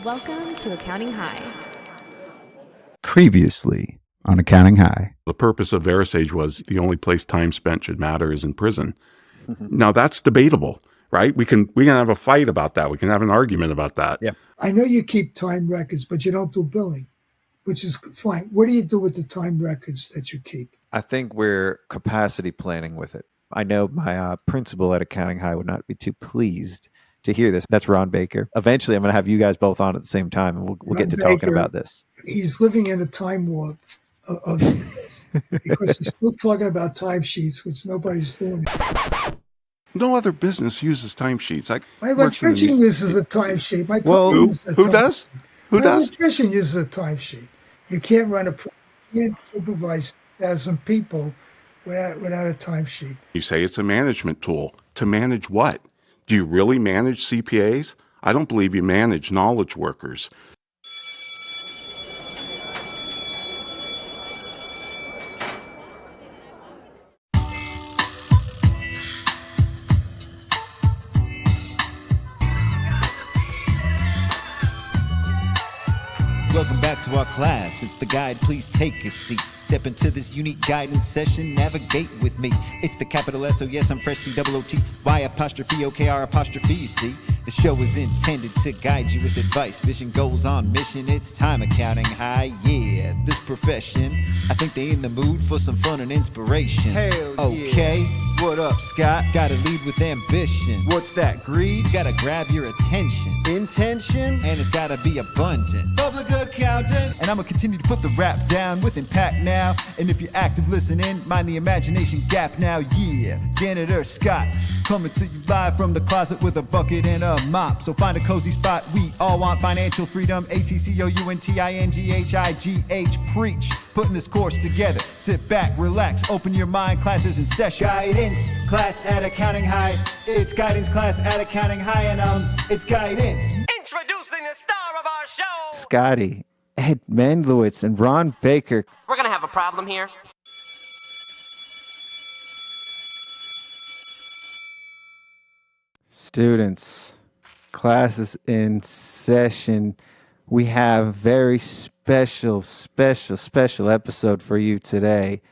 Welcome to Accounting High. Previously on Accounting High. The purpose of VeriSage was the only place time spent should matter is in prison. Now that's debatable, right? We can have a fight about that. We can have an argument about that. Yeah. I know you keep time records, but you don't do billing, which is fine. What do you do with the time records that you keep? I think we're capacity planning with it. I know my principal at Accounting High would not be too pleased to hear this. That's Ron Baker. Eventually, I'm going to have you guys both on at the same time, and we'll get to talking about this. He's living in a time warp of because he's still talking about timesheets, which nobody's doing. No other business uses timesheets. My electrician uses a timesheet. Who does? My electrician uses a timesheet. You can't run you can't supervise 1,000 people without a timesheet. You say it's a management tool. To manage what? Do you really manage CPAs? I don't believe you manage knowledge workers. Welcome back to our class. It's the guide. Please take a seat. Step into this unique guidance session. Navigate with me. It's the capital S. Oh yes, I'm fresh. C-O-O-T. Y apostrophe O-K-R apostrophe. See, the show is intended to guide you with advice. Vision goes on mission. It's time accounting high. Yeah, this profession. I think they in the mood for some fun and inspiration. Hell okay. yeah. What up, Scott? Gotta lead with ambition. What's that, greed? Gotta grab your attention. Intention? And it's gotta be abundant. Public accountant. And I'ma continue to put the rap down with impact now. And if you're active listening, mind the imagination gap now. Yeah, Janitor Scott coming to you live from the closet with a bucket and a mop. So find a cozy spot. We all want financial freedom. ACCOUNTINGHIGH. Preach. Putting this course together. Sit back, relax, open your mind. Classes in session. Guidance class at Accounting High. It's guidance class at Accounting High, and it's guidance. Introducing the star of our show, Scotty, Ed Mendlowitz, and Ron Baker. We're gonna have a problem here. Students, classes in session. We have a very special episode for you today.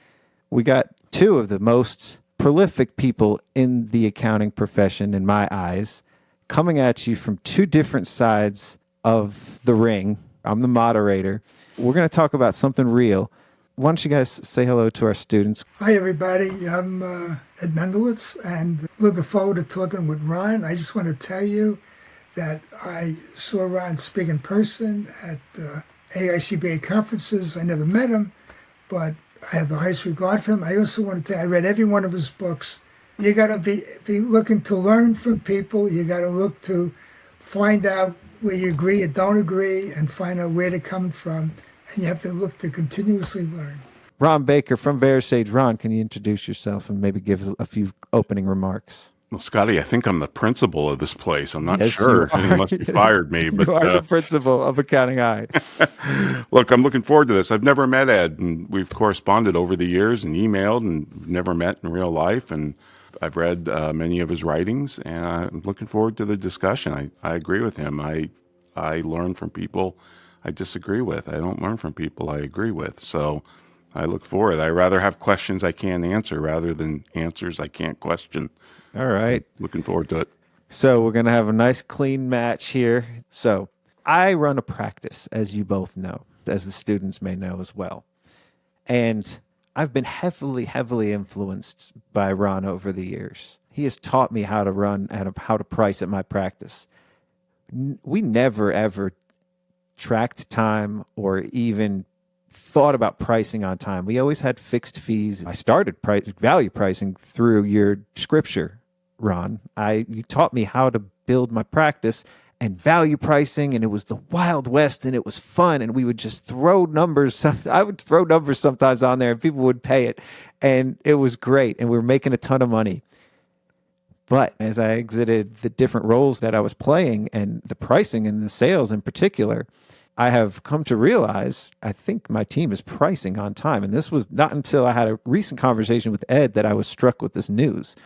We got two of the most prolific people in the accounting profession, in my eyes, coming at you from two different sides of the ring. I'm the moderator. We're going to talk about something real. Why don't you guys say hello to our students? Hi, everybody. I'm Ed Mendlowitz, and looking forward to talking with Ron. I just want to tell you that I saw Ron speak in person at AICBA conferences. I never met him, but I have the highest regard for him. I also want to tell you, I read every one of his books. You got to be looking to learn from people. You got to look to find out where you agree or don't agree and find out where they're coming from. And you have to look to continuously learn. Ron Baker from VeriSage. Ron, can you introduce yourself and maybe give a few opening remarks? Well, Scotty, I think I'm the principal of this place. I'm not sure. Unless you fired me. But you are the principal of Accounting High. Look, I'm looking forward to this. I've never met Ed, and we've corresponded over the years and emailed, and never met in real life. And I've read many of his writings, and I'm looking forward to the discussion. I agree with him. I learn from people I disagree with. I don't learn from people I agree with. So I look forward. I rather have questions I can't answer rather than answers I can't question. All right. Looking forward to it. So we're going to have a nice clean match here. So I run a practice, as you both know, as the students may know as well. And I've been heavily influenced by Ron over the years. He has taught me how to run and how to price at my practice. We never, ever tracked time or even thought about pricing on time. We always had fixed fees. I started value pricing through your scripture, Ron. You taught me how to build my practice and value pricing, and it was the Wild West, and it was fun, and we would just throw numbers. I would throw numbers sometimes on there, and people would pay it, and it was great, and we were making a ton of money. But as I exited the different roles that I was playing and the pricing and the sales in particular, I have come to realize I think my team is pricing on time. And this was not until I had a recent conversation with Ed that I was struck with this news.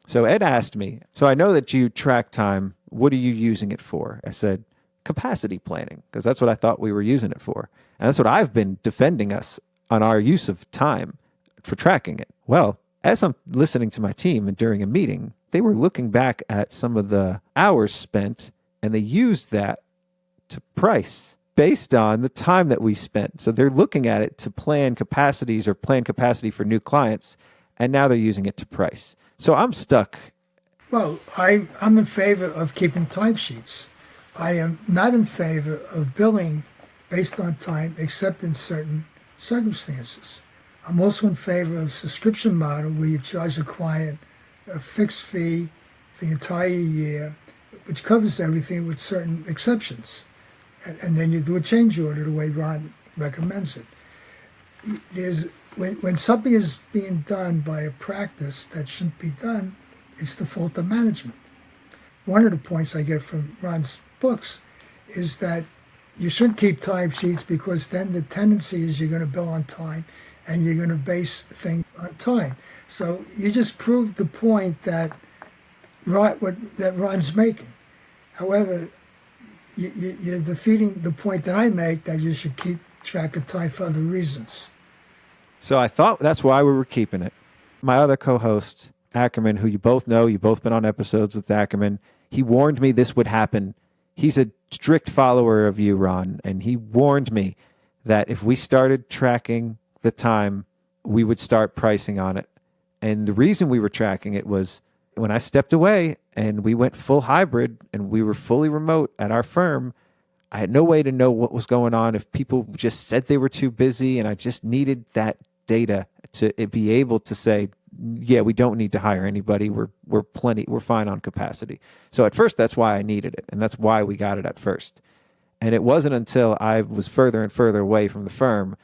So Ed asked me, so I know that you track time. What are you using it for? I said, capacity planning, because that's what I thought we were using it for. And that's what I've been defending us on our use of time for tracking it. Well, as I'm listening to my team and during a meeting, they were looking back at some of the hours spent, and they used that to price based on the time that we spent. So they're looking at it to plan capacities or plan capacity for new clients, and now they're using it to price. So I'm stuck. Well, I'm in favor of keeping timesheets. I am not in favor of billing based on time, except in certain circumstances. I'm also in favor of a subscription model where you charge a client a fixed fee for the entire year, which covers everything with certain exceptions. And then you do a change order the way Ron recommends it. When something is being done by a practice that shouldn't be done, it's the fault of management. One of the points I get from Ron's books is that you shouldn't keep timesheets because then the tendency is you're going to bill on time and you're going to base things on time. So you just proved the point that Ron's making. However, you're defeating the point that I make, that you should keep track of time for other reasons. So I thought that's why we were keeping it. My other co-host, Ackerman, who you both know, you've both been on episodes with Ackerman, he warned me this would happen. He's a strict follower of you, Ron, and he warned me that if we started tracking the time, we would start pricing on it. And the reason we were tracking it was when I stepped away and we went full hybrid and we were fully remote at our firm, I had no way to know what was going on if people just said they were too busy, and I just needed that data to be able to say, yeah, we don't need to hire anybody. We're fine on capacity. So at first, that's why I needed it, and that's why we got it at first. And it wasn't until I was further and further away from the firm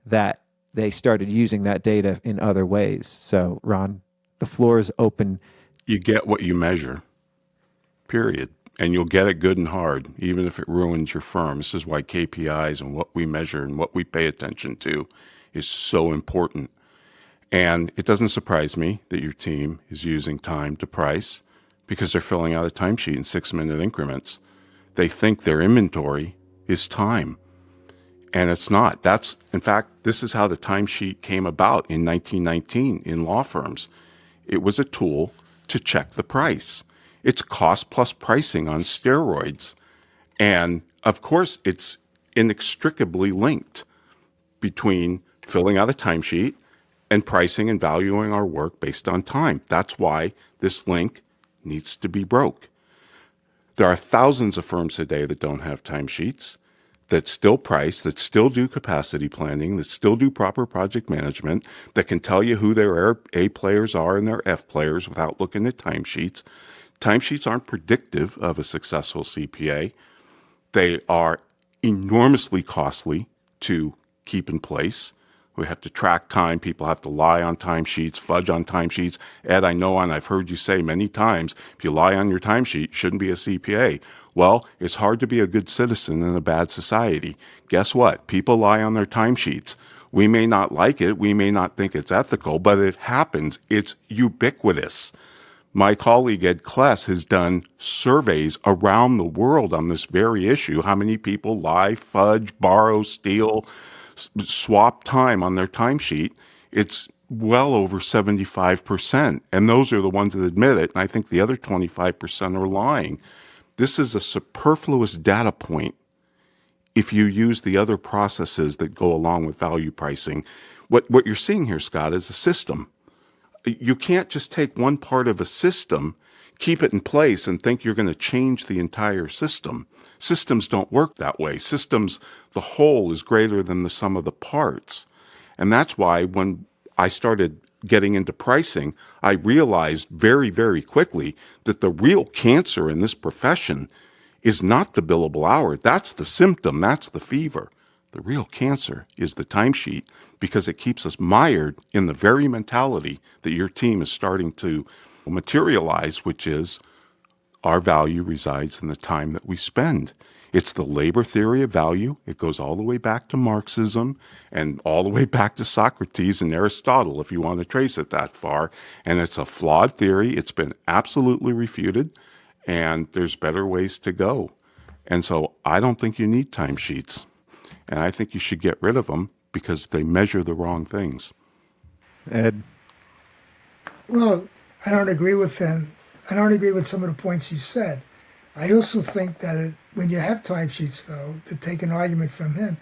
that they started using that data in other ways. So, Ron, the floor is open. You get what you measure, period. And you'll get it good and hard, even if it ruins your firm. This is why KPIs and what we measure and what we pay attention to is so important. And it doesn't surprise me that your team is using time to price, because they're filling out a timesheet in 6-minute increments. They think their inventory is time. And it's not. In fact, this is how the timesheet came about in 1919 in law firms. It was a tool to check the price. It's cost plus pricing on steroids. And of course, it's inextricably linked between filling out a timesheet and pricing and valuing our work based on time. That's why this link needs to be broke. There are thousands of firms today that don't have timesheets, that still price, that still do capacity planning, that still do proper project management, that can tell you who their A players are and their F players without looking at timesheets. Timesheets aren't predictive of a successful CPA. They are enormously costly to keep in place. We have to track time. People have to lie on timesheets, fudge on timesheets. Ed, I know, and I've heard you say many times, if you lie on your timesheet, you shouldn't be a CPA. Well, it's hard to be a good citizen in a bad society. Guess what? People lie on their timesheets. We may not like it. We may not think it's ethical, but it happens. It's ubiquitous. My colleague Ed Kless has done surveys around the world on this very issue. How many people lie, fudge, borrow, steal, swap time on their timesheet? It's well over 75%. And those are the ones that admit it. And I think the other 25% are lying. This is a superfluous data point if you use the other processes that go along with value pricing. What you're seeing here, Scott, is a system. You can't just take one part of a system, keep it in place, and think you're going to change the entire system. Systems don't work that way. Systems, the whole is greater than the sum of the parts. And that's why when I started getting into pricing, I realized very, very quickly that the real cancer in this profession is not the billable hour. That's the symptom. That's the fever. The real cancer is the timesheet, because it keeps us mired in the very mentality that your team is starting to materialize, which is our value resides in the time that we spend. It's the labor theory of value. It goes all the way back to Marxism and all the way back to Socrates and Aristotle, if you want to trace it that far. And it's a flawed theory. It's been absolutely refuted, and there's better ways to go. And so I don't think you need timesheets. And I think you should get rid of them because they measure the wrong things. Ed, Well, I don't agree with him. I don't agree with some of the points he said. I also think that when you have timesheets, though, to take an argument from him,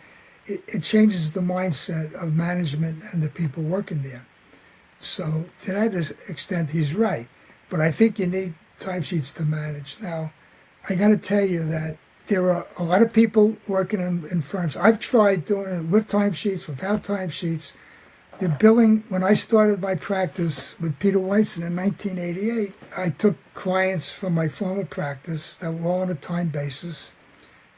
it changes the mindset of management and the people working there. So to that extent, he's right. But I think you need timesheets to manage. Now, I got to tell you that there are a lot of people working in firms. I've tried doing it with timesheets, without timesheets. The billing, when I started my practice with Peter Whiteson in 1988, I took clients from my former practice that were all on a time basis,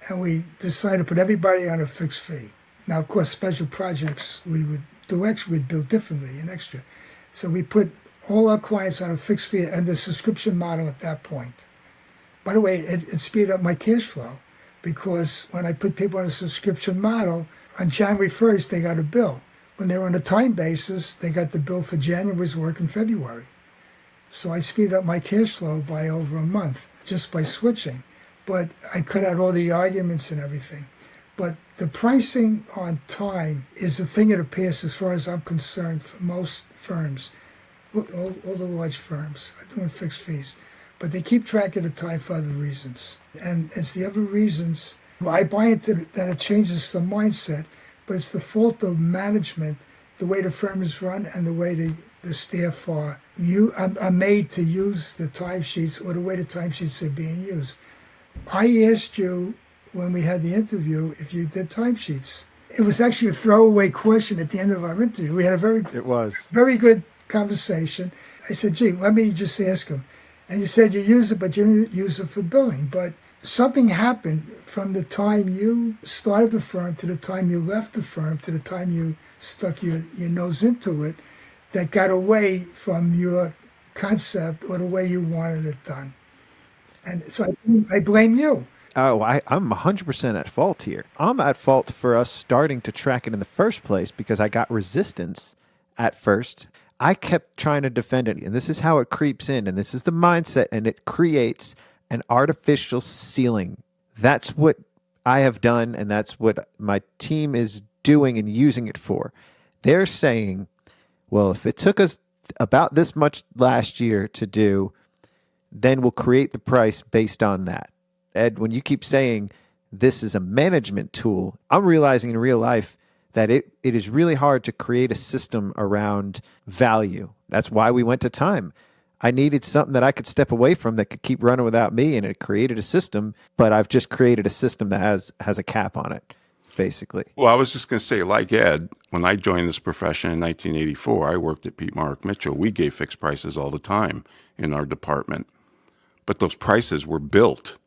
and we decided to put everybody on a fixed fee. Now, of course, special projects we would do extra, we'd bill differently and extra. So we put all our clients on a fixed fee and the subscription model at that point. By the way, it speeded up my cash flow because when I put people on a subscription model, on January 1st, they got a bill. When they were on a time basis, they got the bill for January's work in February. So I speeded up my cash flow by over a month just by switching. But I cut out all the arguments and everything. But the pricing on time is a thing of the past as far as I'm concerned for most firms. All the large firms are doing fixed fees. But they keep track of the time for other reasons. And it's the other reasons. I buy into that it changes the mindset, but it's the fault of management, the way the firm is run and the way the staff are made to use the timesheets or the way the timesheets are being used. I asked you when we had the interview if you did timesheets. It was actually a throwaway question at the end of our interview. We had a very good conversation. I said, gee, let me just ask him. And you said you use it, but you didn't use it for billing. But something happened from the time you started the firm to the time you left the firm to the time you stuck your nose into it that got away from your concept or the way you wanted it done. And so I blame you. Oh, I'm 100% at fault here. I'm at fault for us starting to track it in the first place because I got resistance at first. I kept trying to defend it, and this is how it creeps in, and this is the mindset, and it creates an artificial ceiling. That's what I have done, and that's what my team is doing and using it for. They're saying, well, if it took us about this much last year to do, then we'll create the price based on that. Ed, when you keep saying this is a management tool, I'm realizing in real life that it is really hard to create a system around value. That's why we went to time. I needed something that I could step away from that could keep running without me, and it created a system, but I've just created a system that has a cap on it, basically. Well, I was just going to say, like Ed, when I joined this profession in 1984, I worked at Pete Mark Mitchell. We gave fixed prices all the time in our department, but those prices were built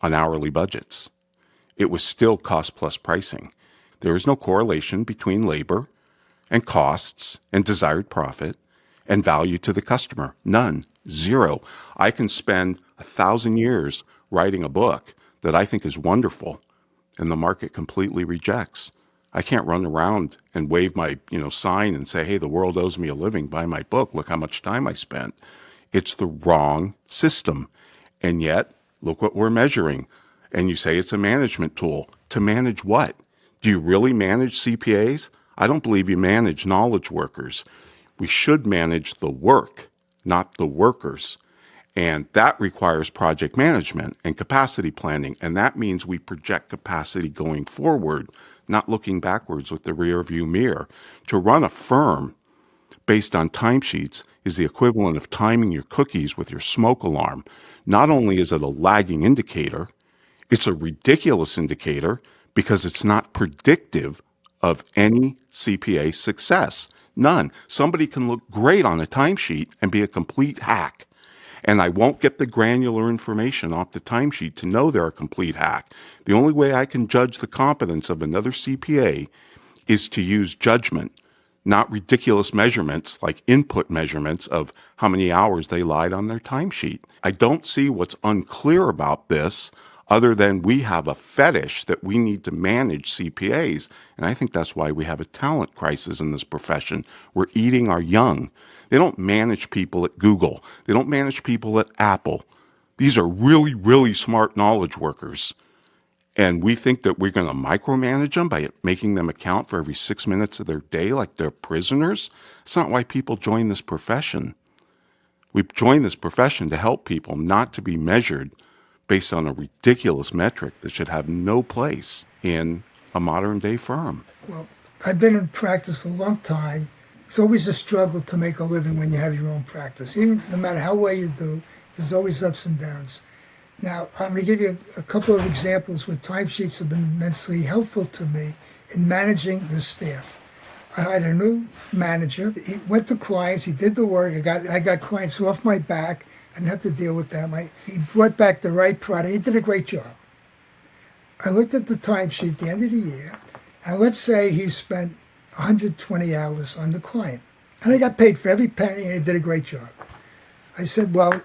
on hourly budgets. It was still cost plus pricing. There is no correlation between labor and costs and desired profit and value to the customer. None. Zero. I can spend 1,000 years writing a book that I think is wonderful and the market completely rejects. I can't run around and wave my sign and say, hey, the world owes me a living, buy my book, look how much time I spent. It's the wrong system. And yet, look what we're measuring. And you say it's a management tool. To manage what? Do you really manage CPAs? I don't believe you manage knowledge workers. We should manage the work, not the workers. And that requires project management and capacity planning. And that means we project capacity going forward, not looking backwards with the rear view mirror. To run a firm based on timesheets is the equivalent of timing your cookies with your smoke alarm. Not only is it a lagging indicator, it's a ridiculous indicator because it's not predictive of any CPA success. None. Somebody can look great on a timesheet and be a complete hack. And I won't get the granular information off the timesheet to know they're a complete hack. The only way I can judge the competence of another CPA is to use judgment, not ridiculous measurements like input measurements of how many hours they lied on their timesheet. I don't see what's unclear about this other than we have a fetish that we need to manage CPAs. And I think that's why we have a talent crisis in this profession. We're eating our young. They don't manage people at Google. They don't manage people at Apple. These are really, really smart knowledge workers. And we think that we're going to micromanage them by making them account for every 6 minutes of their day like they're prisoners. It's not why people join this profession. We join this profession to help people, not to be measured based on a ridiculous metric that should have no place in a modern day firm. Well, I've been in practice a long time. It's always a struggle to make a living when you have your own practice. Even no matter how well you do, there's always ups and downs. Now, I'm going to give you a couple of examples where timesheets have been immensely helpful to me in managing the staff. I hired a new manager. He went to clients. He did the work. I got clients off my back. I didn't have to deal with them. He brought back the right product. He did a great job. I looked at the timesheet at the end of the year, and let's say he spent 120 hours on the client. And I got paid for every penny, and he did a great job. I said, well,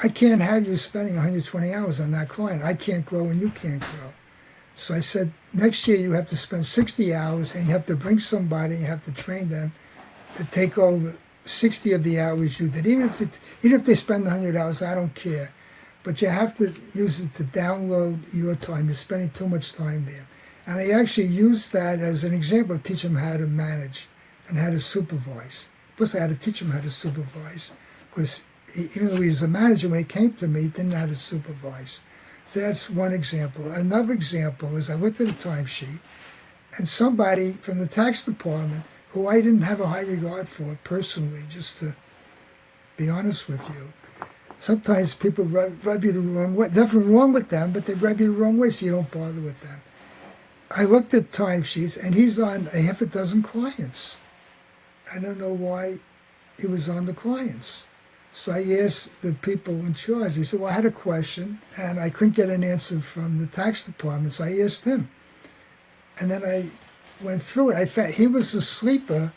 I can't have you spending 120 hours on that client. I can't grow and you can't grow. So I said, next year you have to spend 60 hours and you have to bring somebody, you have to train them to take over 60 of the hours you did. Even if they spend 100 hours, I don't care. But you have to use it to download your time. You're spending too much time there. And I actually used that as an example to teach them how to manage and how to supervise. Plus I had to teach them how to supervise because even though he was a manager, when he came to me, he didn't know how to supervise. So that's one example. Another example is I looked at a timesheet, and somebody from the tax department, who I didn't have a high regard for personally, just to be honest with you, sometimes people rub you the wrong way. Nothing wrong with them, but they rub you the wrong way, so you don't bother with them. I looked at timesheets, and he's on a half a dozen clients. I don't know why he was on the clients. So I asked the people in charge. He said, well, I had a question, and I couldn't get an answer from the tax department, so I asked him. And then I went through it. I found he was a sleeper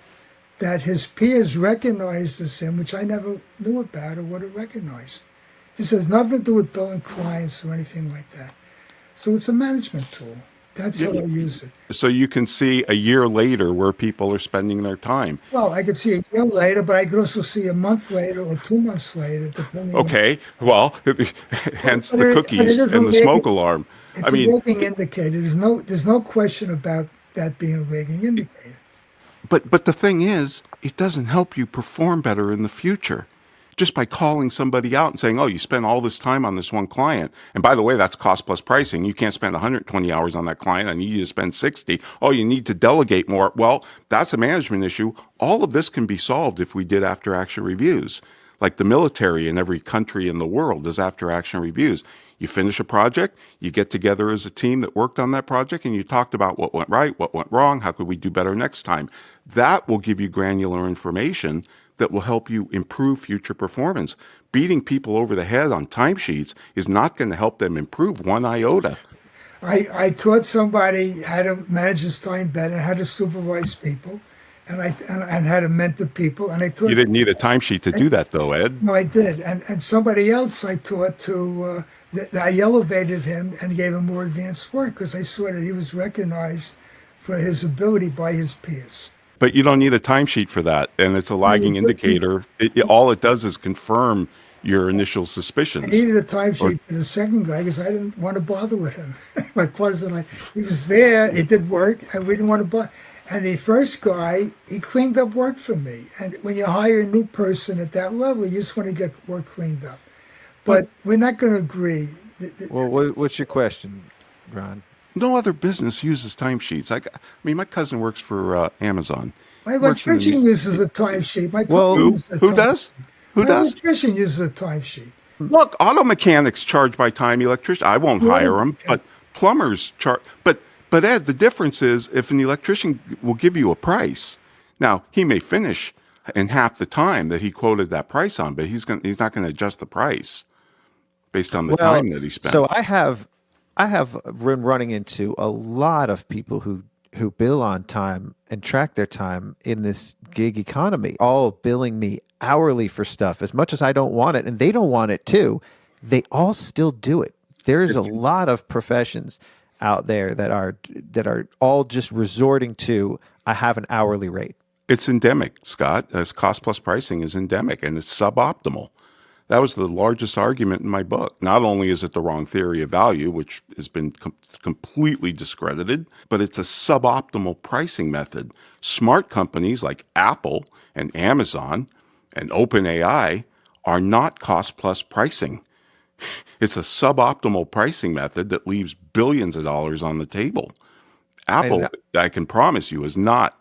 that his peers recognized as him, which I never knew about or would have recognized. This has nothing to do with billing clients or anything like that. So it's a management tool. That's how I use it. So you can see a year later where people are spending their time. Well, I could see a year later, but I could also see a month later or 2 months later, depending Okay, well, hence the cookies and the smoke alarm. It's a lagging indicator. There's no question about that being a lagging indicator. But the thing is, it doesn't help you perform better in the future. Just by calling somebody out and saying, oh, you spent all this time on this one client. And by the way, that's cost plus pricing. You can't spend 120 hours on that client. I need you to spend 60. Oh, you need to delegate more. Well, that's a management issue. All of this can be solved if we did after action reviews. Like the military in every country in the world does after action reviews. You finish a project, you get together as a team that worked on that project, and you talked about what went right, what went wrong, how could we do better next time. That will give you granular information that will help you improve future performance. Beating people over the head on timesheets is not going to help them improve one iota. I taught somebody how to manage his time better, how to supervise people, and how to mentor people. And I taught you didn't need a timesheet to do that, though, Ed. No, I did. And somebody else I taught to, I elevated him and gave him more advanced work because I saw that he was recognized for his ability by his peers. But you don't need a timesheet for that, and it's a lagging indicator. All it does is confirm your initial suspicions. I needed a timesheet for the second guy because I didn't want to bother with him. My partners and I, he was there, he did work, and we didn't want to bother. And the first guy, he cleaned up work for me. And when you hire a new person at that level, you just want to get work cleaned up. But we're not going to agree. Well, what's your question, Ron? No other business uses timesheets. I mean, my cousin works for Amazon. My electrician uses a timesheet. Who does? Who does? My electrician uses a timesheet. Look, auto mechanics charge by time. Electrician, I won't hire them, but plumbers charge. But Ed, the difference is if an electrician will give you a price. Now he may finish in half the time that he quoted that price on, but he's not going to adjust the price based on the time that he spent. So I have been running into a lot of people who bill on time and track their time in this gig economy, all billing me hourly for stuff as much as I don't want it, and they don't want it too. They all still do it. There's a lot of professions out there that are all just resorting to, I have an hourly rate. It's endemic, Scott. As cost plus pricing is endemic, and it's suboptimal. That was the largest argument in my book. Not only is it the wrong theory of value, which has been completely discredited, but it's a suboptimal pricing method. Smart companies like Apple and Amazon and OpenAI are not cost-plus pricing. It's a suboptimal pricing method that leaves billions of dollars on the table. Apple, I can promise you, is not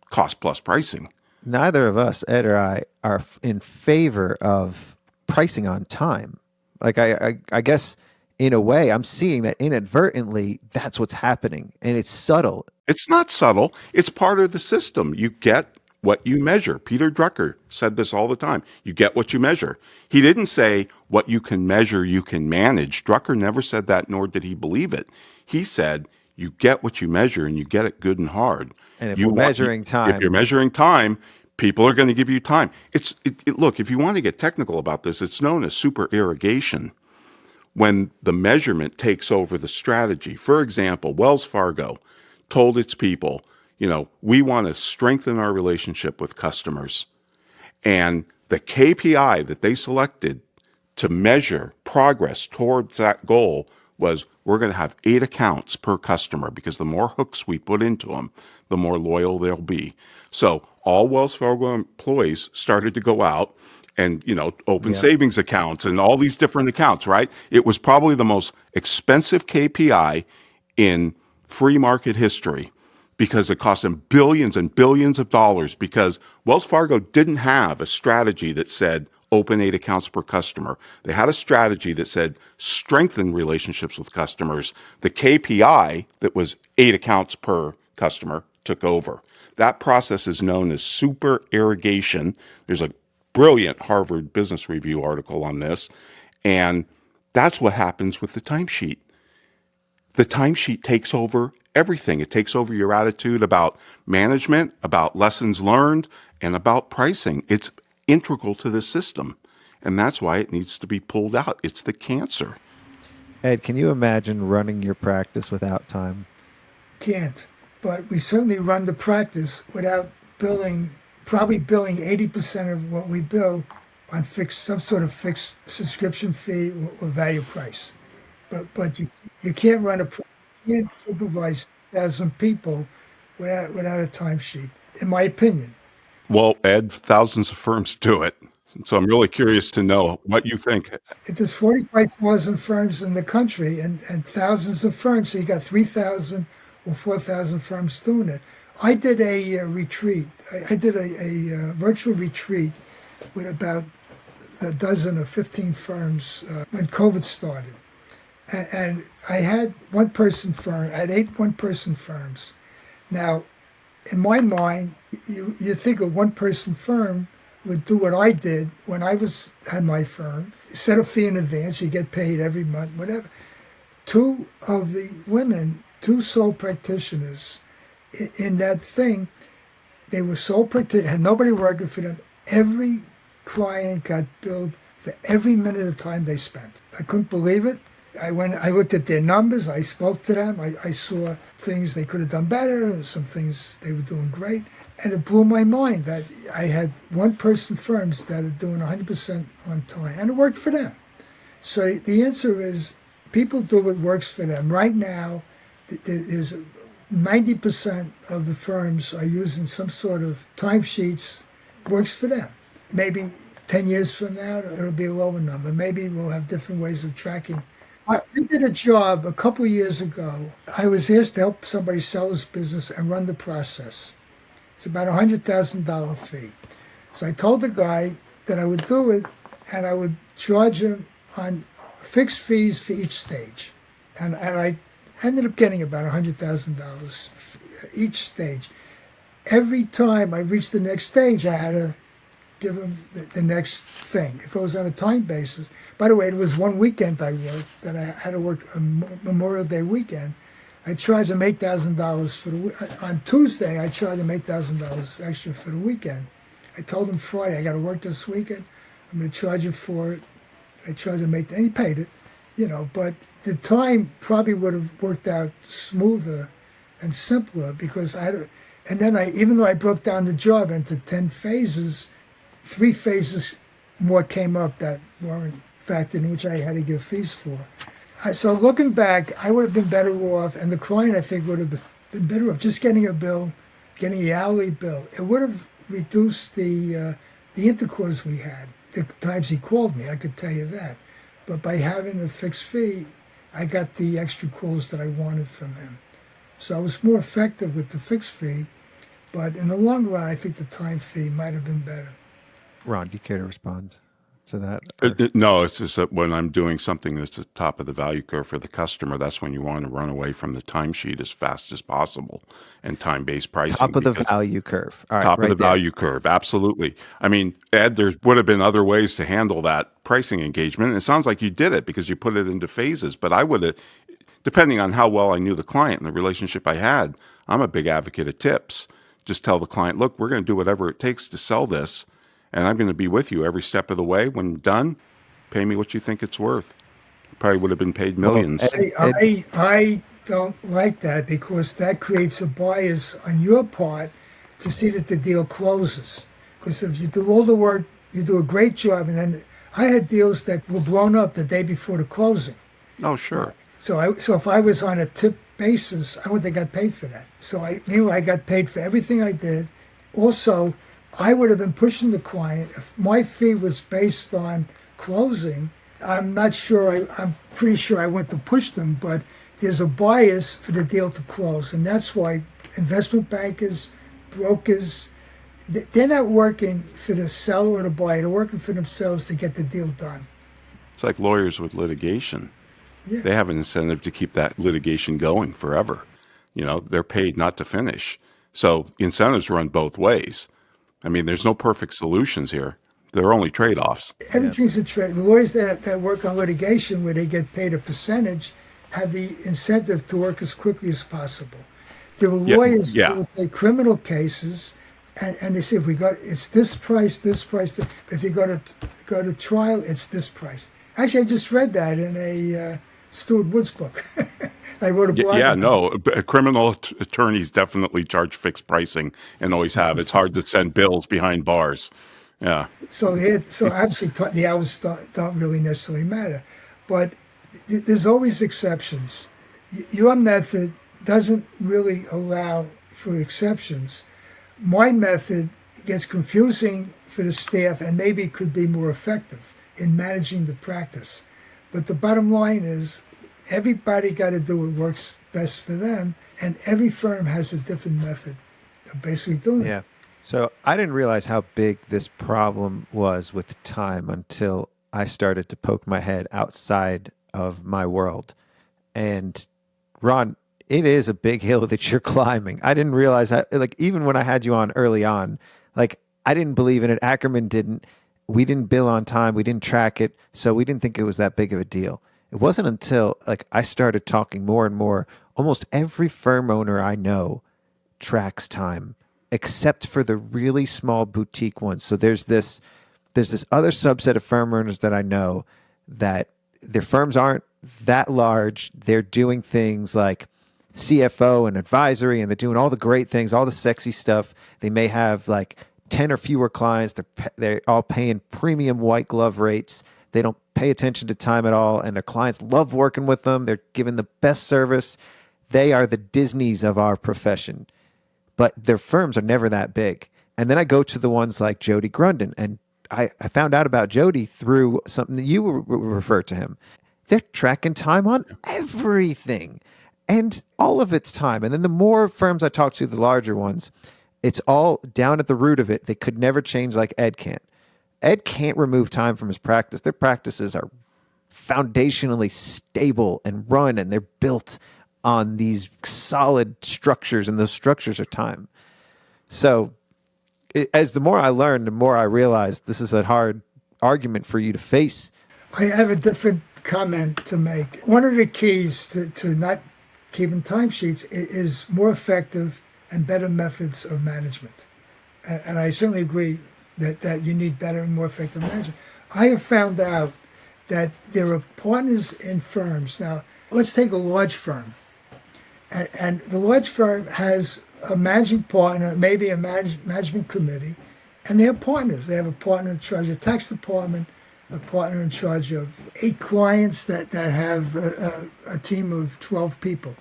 cost-plus pricing. Neither of us, Ed or I, are in favor of pricing on time. Like I guess in a way I'm seeing that inadvertently that's what's happening, and it's subtle. It's not subtle. It's part of the system. You get what you measure. Peter Drucker said this all the time. You get what you measure. He didn't say what you can measure, you can manage. Drucker never said that, nor did he believe it. He said you get what you measure, and you get it good and hard. And if you're measuring time, people are going to give you time. Look, if you want to get technical about this, it's known as super irrigation. When the measurement takes over the strategy. For example, Wells Fargo told its people, we want to strengthen our relationship with customers. And the KPI that they selected to measure progress towards that goal was we're going to have 8 accounts per customer, because the more hooks we put into them, the more loyal they'll be. So all Wells Fargo employees started to go out and, open savings accounts and all these different accounts, right? It was probably the most expensive KPI in free market history, because it cost them billions and billions of dollars, because Wells Fargo didn't have a strategy that said open 8 accounts per customer. They had a strategy that said strengthen relationships with customers. The KPI that was 8 accounts per customer took over. That process is known as super irrigation. There's a brilliant Harvard Business Review article on this, and that's what happens with the timesheet. The timesheet takes over everything. It takes over your attitude about management, about lessons learned, and about pricing. It's integral to the system, and that's why it needs to be pulled out. It's the cancer. Ed, can you imagine running your practice without time? Can't. But we certainly run the practice without probably billing 80% of what we bill on some sort of fixed subscription fee or value price. But you can't run you can't supervise 1,000 people without a timesheet, in my opinion. Well, Ed, thousands of firms do it. So I'm really curious to know what you think. There's 45,000 firms in the country and thousands of firms. So you got 3,000 or 4,000 firms doing it. I did a retreat. I did a virtual retreat with about a dozen or 15 firms when COVID started. And I had one-person firm. I had 8 one-person firms. Now, in my mind, you think a one-person firm would do what I did when I had my firm. Set a fee in advance. You get paid every month, whatever. 2 of the women, 2 sole practitioners in that thing, they were sole practitioners, had nobody working for them. Every client got billed for every minute of time they spent. I couldn't believe it. I looked at their numbers, I spoke to them, I saw things they could have done better, some things they were doing great, and it blew my mind that I had one-person firms that are doing 100% on time, and it worked for them. So the answer is, people do what works for them. Right now, there's 90% of the firms are using some sort of timesheets, works for them. Maybe 10 years from now, it'll be a lower number. Maybe we'll have different ways of tracking. I did a job a couple of years ago. I was asked to help somebody sell his business and run the process. It's about a $100,000 fee. So I told the guy that I would do it, and I would charge him on fixed fees for each stage. And I ended up getting about $100,000 each stage. Every time I reached the next stage, I had to give him the next thing. If it was on a time basis. By the way, it was one weekend I worked that I had to work a Memorial Day weekend. I charged him $8,000 for on Tuesday. I charged him $8,000 extra for the weekend. I told him Friday, I got to work this weekend. I'm going to charge you for it. I charged him $8,000, and he paid it, But the time probably would have worked out smoother and simpler because even though I broke down the job into 10 phases, 3 phases more came up that weren't factored in, which I had to give fees for. So looking back, I would have been better off, and the client, I think, would have been better off just getting a bill, getting the hourly bill. It would have reduced the intercourse we had. The times he called me, I could tell you that. But by having a fixed fee, I got the extra calls that I wanted from him. So I was more effective with the fixed fee, but in the long run, I think the time fee might have been better. Ron, do you care to respond to that? No, it's just that when I'm doing something that's at the top of the value curve for the customer, that's when you want to run away from the timesheet as fast as possible and time-based pricing. Top of the value curve. All right, top right of the there. value curve, absolutely. I mean, Ed, there would have been other ways to handle that pricing engagement. And it sounds like you did it because you put it into phases. But I would have, depending on how well I knew the client and the relationship I had, I'm a big advocate of tips. Just tell the client, look, we're going to do whatever it takes to sell this. And I'm going to be with you every step of the way. When done, pay me what you think it's worth. Probably would have been paid millions. I don't like that because that creates a bias on your part to see that the deal closes. Because if you do all the work, you do a great job, and then I had deals that were blown up the day before the closing. Oh, sure. So if I was on a tip basis, I wouldn't have got paid for that. So I got paid for everything I did. Also, I would have been pushing the client. If my fee was based on closing, I'm not sure, I'm pretty sure I went to push them, but there's a bias for the deal to close. And that's why investment bankers, brokers, they're not working for the seller or the buyer. They're working for themselves to get the deal done. It's like lawyers with litigation. Yeah. They have an incentive to keep that litigation going forever. You know, they're paid not to finish. So incentives run both ways. I mean, there's no perfect solutions here. There are only trade-offs. Everything's a trade. The lawyers that work on litigation where they get paid a percentage have the incentive to work as quickly as possible. There were lawyers who will take criminal cases and they say, if we got, it's this price, but if you go to trial, it's this price. Actually, I just read that in a Stuart Woods book. I wrote a blog. Criminal attorneys definitely charge fixed pricing and always have. It's hard to send bills behind bars. Yeah. So obviously the hours don't really necessarily matter, but there's always exceptions. Your method doesn't really allow for exceptions. My method gets confusing for the staff and maybe could be more effective in managing the practice. But the bottom line is everybody got to do what works best for them, and every firm has a different method of basically doing it. Yeah. So I didn't realize how big this problem was with time until I started to poke my head outside of my world. And Ron, it is a big hill that you're climbing. I didn't realize how, like, even when I had you on early on, like, I didn't believe in it. Ackerman didn't. We didn't bill on time. We didn't track it. So we didn't think it was that big of a deal. It wasn't until I started talking more and more. Almost every firm owner I know tracks time, except for the really small boutique ones. So there's this other subset of firm owners that I know that their firms aren't that large. They're doing things like CFO and advisory, and they're doing all the great things, all the sexy stuff. They may have 10 or fewer clients. They're all paying premium white glove rates. They don't pay attention to time at all, and their clients love working with them. They're giving the best service. They are the Disneys of our profession, but their firms are never that big. And then I go to the ones like Jody Grunden, and I found out about Jody through something that you referred to him. They're tracking time on everything, and all of it's time. And then the more firms I talk to, the larger ones, it's all down at the root of it. They could never change like Ed can't. Ed can't remove time from his practice. Their practices are foundationally stable and run, and they're built on these solid structures, and those structures are time. So as the more I learn, the more I realize this is a hard argument for you to face. I have a different comment to make. One of the keys to not keeping timesheets is more effective and better methods of management. And I certainly agree that you need better and more effective management. I have found out that there are partners in firms. Now, let's take a large firm. And the large firm has a managing partner, maybe a management committee, And they have partners. They have a partner in charge of the tax department, a partner in charge of 8 clients that have a team of 12 people.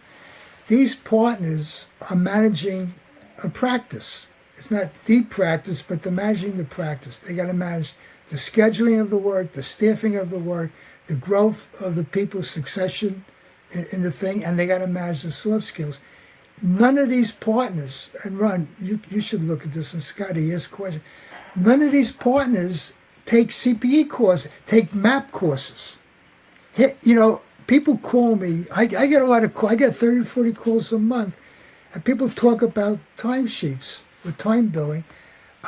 These partners are managing a practice. It's not the practice, but they're managing the practice. They got to manage the scheduling of the work, the staffing of the work, the growth of the people's succession in the thing, and they got to manage the soft skills. None of these partners, and Ron, you should look at this, and Scotty, here's a question. None of these partners take CPE courses, take MAP courses. People call me. I get a lot of calls. I get 30, 40 calls a month, and people talk about timesheets with time billing.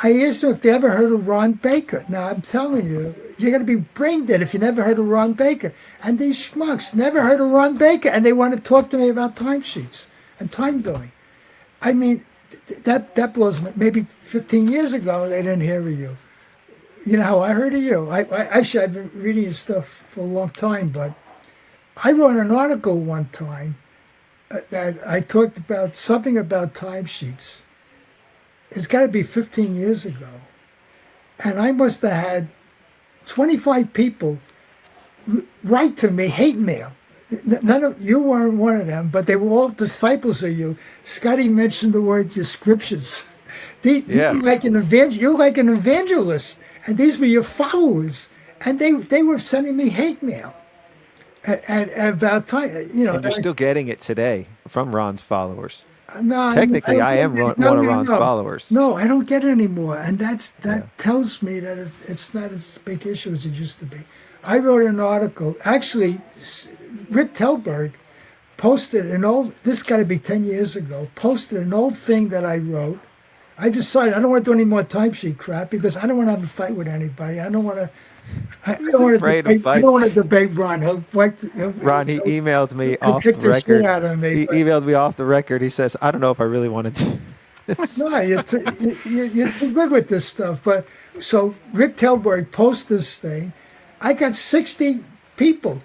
I asked them if they ever heard of Ron Baker. Now, I'm telling you, you're going to be brain dead if you never heard of Ron Baker. And these schmucks never heard of Ron Baker, and they want to talk to me about timesheets and time billing. I mean, that blows me. Maybe 15 years ago, they didn't hear of you. You know how I heard of you? Actually, I've been reading your stuff for a long time, but I wrote an article one time that I talked about something about timesheets. It's got to be 15 years ago. And I must have had 25 people write to me hate mail. None of you weren't one of them, but they were all disciples of you. Scotty mentioned the word descriptions. You're like an evangelist, and these were your followers, and they were sending me hate mail. And about time, And you're still getting it today from Ron's followers. No, Technically, I am one of Ron's followers. No, I don't get it anymore, and that tells me that it's not as big issue as it used to be. I wrote an article. Actually, Rick Telberg posted an old. This got to be 10 years ago. Posted an old thing that I wrote. I decided I don't want to do any more timesheet crap because I don't want to have a fight with anybody. I don't want to. I don't want to debate Ron. Ron, he emailed me off the record. He emailed me off the record. He says, "I don't know if I really wanted to." No, you're too good with this stuff. But so Rick Telberg posted this thing. I got 60 people.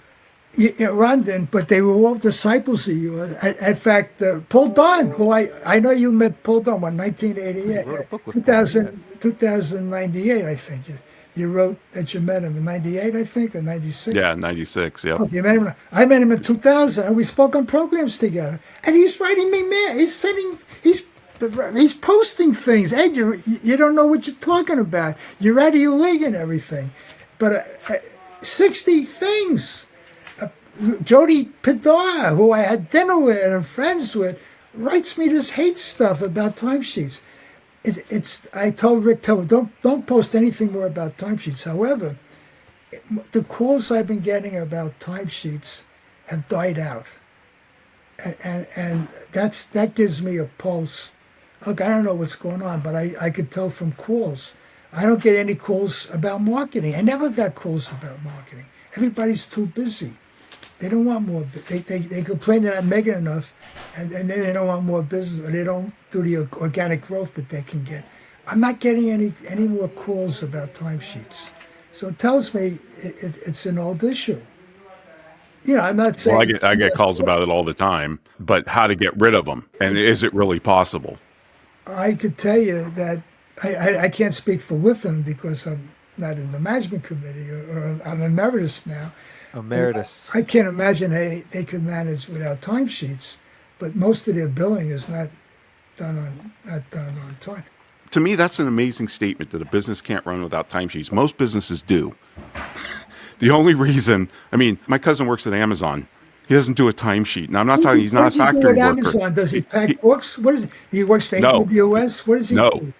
Ron didn't, but they were all disciples of you. In fact, Paul Don, who I know you met Paul Don in 1988, 2098, I think. You wrote that you met him in 98, I think, or 96? Yeah, 96, yeah. Oh, you met him. I met him in 2000, and we spoke on programs together. And he's writing me mail. He's posting things. Ed, you don't know what you're talking about. You're out of your league and everything. But 60 things. Jody Padar, who I had dinner with and friends with, writes me this hate stuff about timesheets. I told Rick, don't post anything more about timesheets. However, the calls I've been getting about timesheets have died out, and that gives me a pulse. Look, I don't know what's going on, but I could tell from calls. I don't get any calls about marketing. I never got calls about marketing. Everybody's too busy. They don't want more. They complain they're not making enough, and then they don't want more business, or they don't do the organic growth that they can get. I'm not getting any more calls about timesheets. So it tells me it's an old issue. I'm not saying... Well, I get calls about it all the time, but how to get rid of them, and is it really possible? I could tell you that I can't speak for Witham because I'm not in the management committee, or I'm emeritus now. Emeritus. I can't imagine they could manage without timesheets, but most of their billing is not done on time. To me, that's an amazing statement that a business can't run without timesheets. Most businesses do. The only reason, my cousin works at Amazon. He doesn't do a timesheet. Now, I'm not talking, he's not a factory worker. Amazon? Does he pack books? What is it? He works for AWS? What does he do?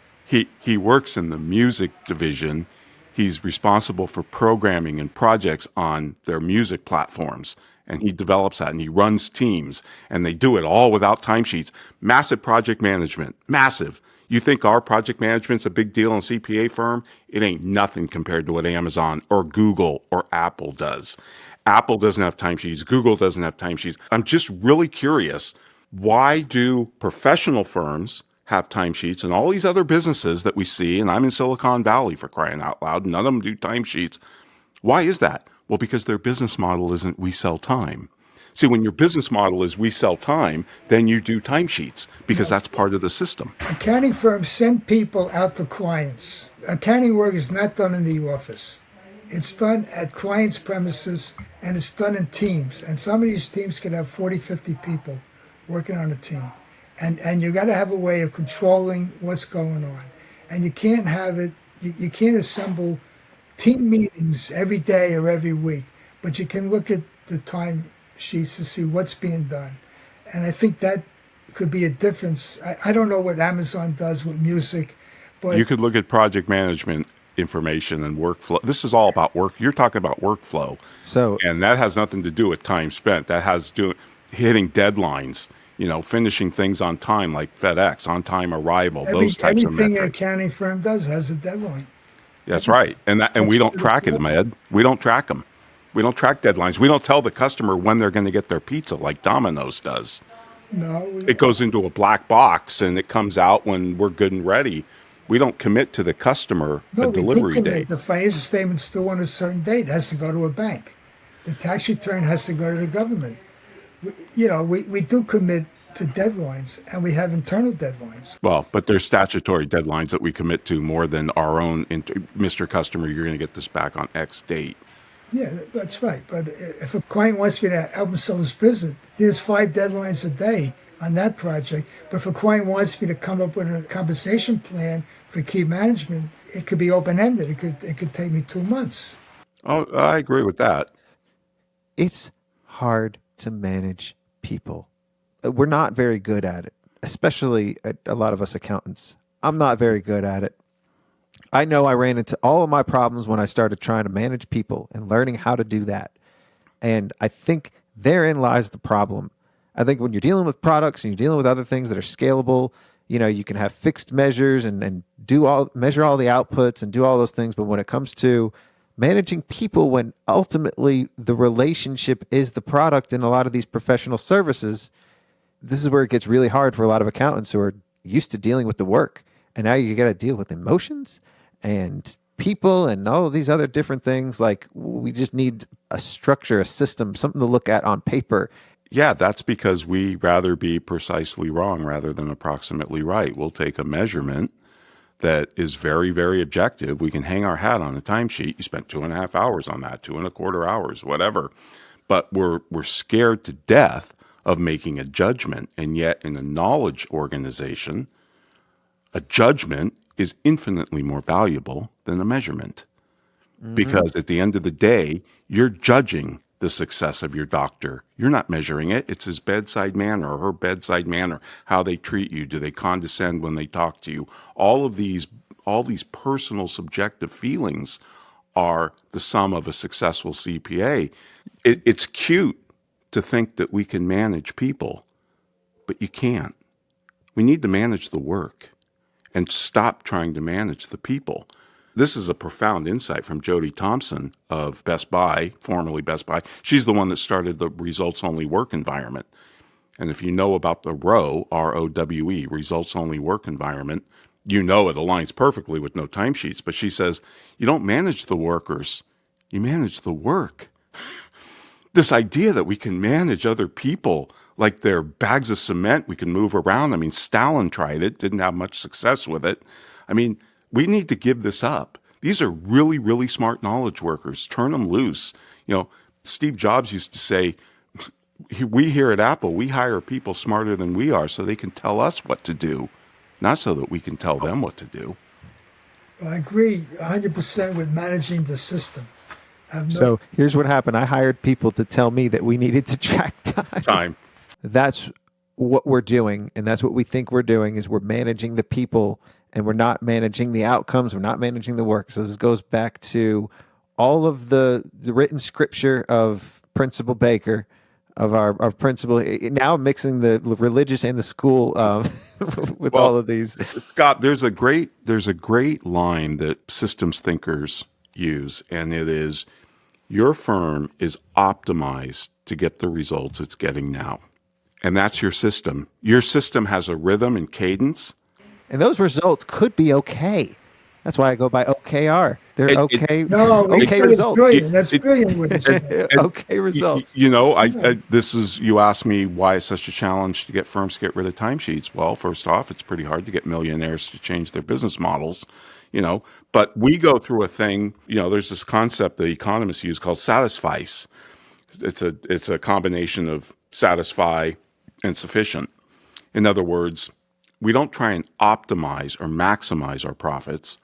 He works in the music division. He's responsible for programming and projects on their music platforms. And he develops that, and he runs teams. And they do it all without timesheets. Massive project management. Massive. You think our project management's a big deal in a CPA firm? It ain't nothing compared to what Amazon or Google or Apple does. Apple doesn't have timesheets. Google doesn't have timesheets. I'm just really curious, why do professional firms have timesheets and all these other businesses that we see, and I'm in Silicon Valley for crying out loud, none of them do timesheets. Why is that? Well, because their business model isn't we sell time. See, when your business model is we sell time, then you do timesheets because that's part of the system. Accounting firms send people out to clients. Accounting work is not done in the office. It's done at clients' premises, and it's done in teams. And some of these teams can have 40, 50 people working on a team. And you got to have a way of controlling what's going on. And you can't have it, you can't assemble team meetings every day or every week, but you can look at the time sheets to see what's being done. And I think that could be a difference. I don't know what Amazon does with music, but You could look at project management information and workflow. This is all about work. You're talking about workflow. So And that has nothing to do with time spent. That has to do hitting deadlines, finishing things on time, like FedEx, on time arrival, those types of everything an metrics. accounting firm does has a deadline. That's right. And we don't track it, Ed. We don't track them. We don't track deadlines. We don't tell the customer when they're going to get their pizza like Domino's does. No, It goes into a black box and it comes out when we're good and ready. We don't commit to the customer a delivery date. The financial statement's due on a certain date. It has to go to a bank. The tax return has to go to the government. We do commit to deadlines, and we have internal deadlines. Well, but there's statutory deadlines that we commit to more than our own. Mr. Customer, you're going to get this back on X date. Yeah, that's right. But if a client wants me to help him sell his business, there's 5 deadlines a day on that project. But if a client wants me to come up with a compensation plan for key management, it could be open-ended. It could take me 2 months. Oh, I agree with that. it's hard to manage people. We're not very good at it, especially a lot of us accountants. I'm not very good at it. I know I ran into all of my problems when I started trying to manage people and learning how to do that. And I think therein lies the problem. I think when you're dealing with products and you're dealing with other things that are scalable, you know, you can have fixed measures and measure all the outputs and do all those things. But when it comes to managing people, when ultimately the relationship is the product in a lot of these professional services, this is where it gets really hard for a lot of accountants who are used to dealing with the work. And now you got to deal with emotions and people and all of these other different things. Like, we just need a structure, a system, something to look at on paper. Yeah, that's because we rather be precisely wrong rather than approximately right. We'll take a measurement that is very, very objective. We can hang our hat on a timesheet. You spent 2.5 hours on that, 2.25 hours, whatever. But we're scared to death of making a judgment. And yet in a knowledge organization, a judgment is infinitely more valuable than a measurement. Mm-hmm. Because at the end of the day, you're judging the success of your doctor. You're not measuring it. It's his bedside manner or her bedside manner, how they treat you. Do they condescend when they talk to you? All these personal subjective feelings are the sum of a successful CPA. It's cute to think that we can manage people, but you can't. We need to manage the work and stop trying to manage the people. This is a profound insight from Jody Thompson of Best Buy, formerly Best Buy. She's the one that started the results-only work environment. And if you know about the ROWE, R-O-W-E, results-only work environment, you know it aligns perfectly with no timesheets. But she says, you don't manage the workers, you manage the work. This idea that we can manage other people like they're bags of cement we can move around. I mean, Stalin tried it, didn't have much success with it. I mean, we need to give this up. These are really, really smart knowledge workers. Turn them loose. You know, Steve Jobs used to say, we here at Apple, we hire people smarter than we are so they can tell us what to do, not so that we can tell them what to do. Well, I agree 100% with managing the system. So here's what happened. I hired people to tell me that we needed to track time. That's what we're doing, and that's what we think we're doing, is we're managing the people, and we're not managing the outcomes. We're not managing the work. So this goes back to all of the written scripture of Principal Baker, of our principal. Now mixing the religious and the school with all of these. Scott, there's a great line that systems thinkers use, and it is, your firm is optimized to get the results it's getting now. And that's your system. Your system has a rhythm and cadence. And those results could be okay. That's why I go by OKR. They're okay. No, okay it's results. brilliant. That's brilliant what it's Okay results. You asked me why it's such a challenge to get firms to get rid of timesheets. Well, first off, it's pretty hard to get millionaires to change their business models, but we go through a thing, there's this concept the economists use called satisfice. It's a combination of satisfy and sufficient. In other words, we don't try and optimize or maximize our profits.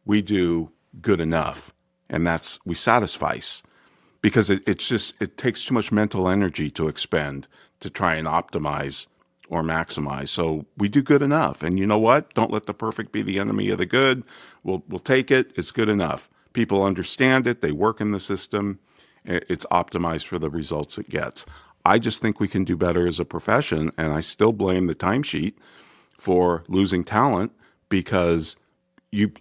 We do good enough, and we satisfice, because it takes too much mental energy to expend to try and optimize or maximize. So we do good enough, and you know what? Don't let the perfect be the enemy of the good. We'll take it. It's good enough. People understand it. They work in the system. It's optimized for the results it gets. I just think we can do better as a profession, and I still blame the timesheet for losing talent, because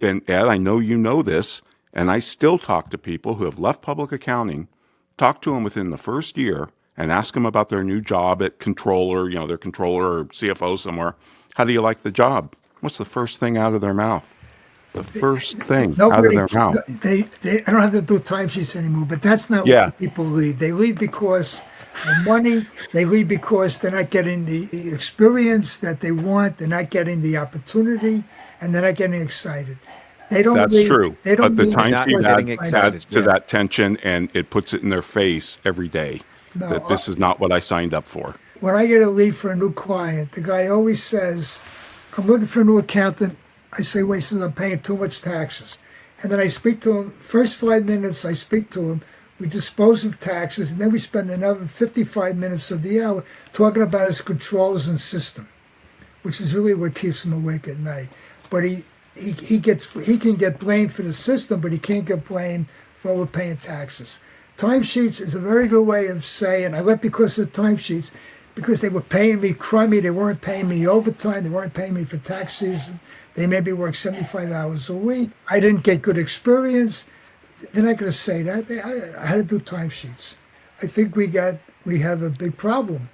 and Ed, I know you know this, and I still talk to people who have left public accounting, talk to them within the first year, and ask them about their new job at controller, their controller or CFO somewhere. How do you like the job? What's the first thing out of their mouth? The first thing out of their mouth. I don't have to do timesheets anymore, but that's not why people leave. They leave because of money. They leave because they're not getting the experience that they want. They're not getting the opportunity, and they're not getting excited. They don't. That's leave, true. They don't. But the leave timesheet adds to that tension, and it puts it in their face every day that this is not what I signed up for. When I get a lead for a new client, the guy always says, "I'm looking for a new accountant." I say, wait, he says, I'm paying too much taxes. And then I speak to him. First 5 minutes, I speak to him. We dispose of taxes, and then we spend another 55 minutes of the hour talking about his controls and system, which is really what keeps him awake at night. But he can get blamed for the system, but he can't get blamed for overpaying taxes. Timesheets is a very good way of saying, I left because of timesheets, because they were paying me crummy. They weren't paying me overtime. They weren't paying me for tax season. They maybe work 75 hours a week. I didn't get good experience. They're not going to say that. I had to do timesheets. I think we have a big problem.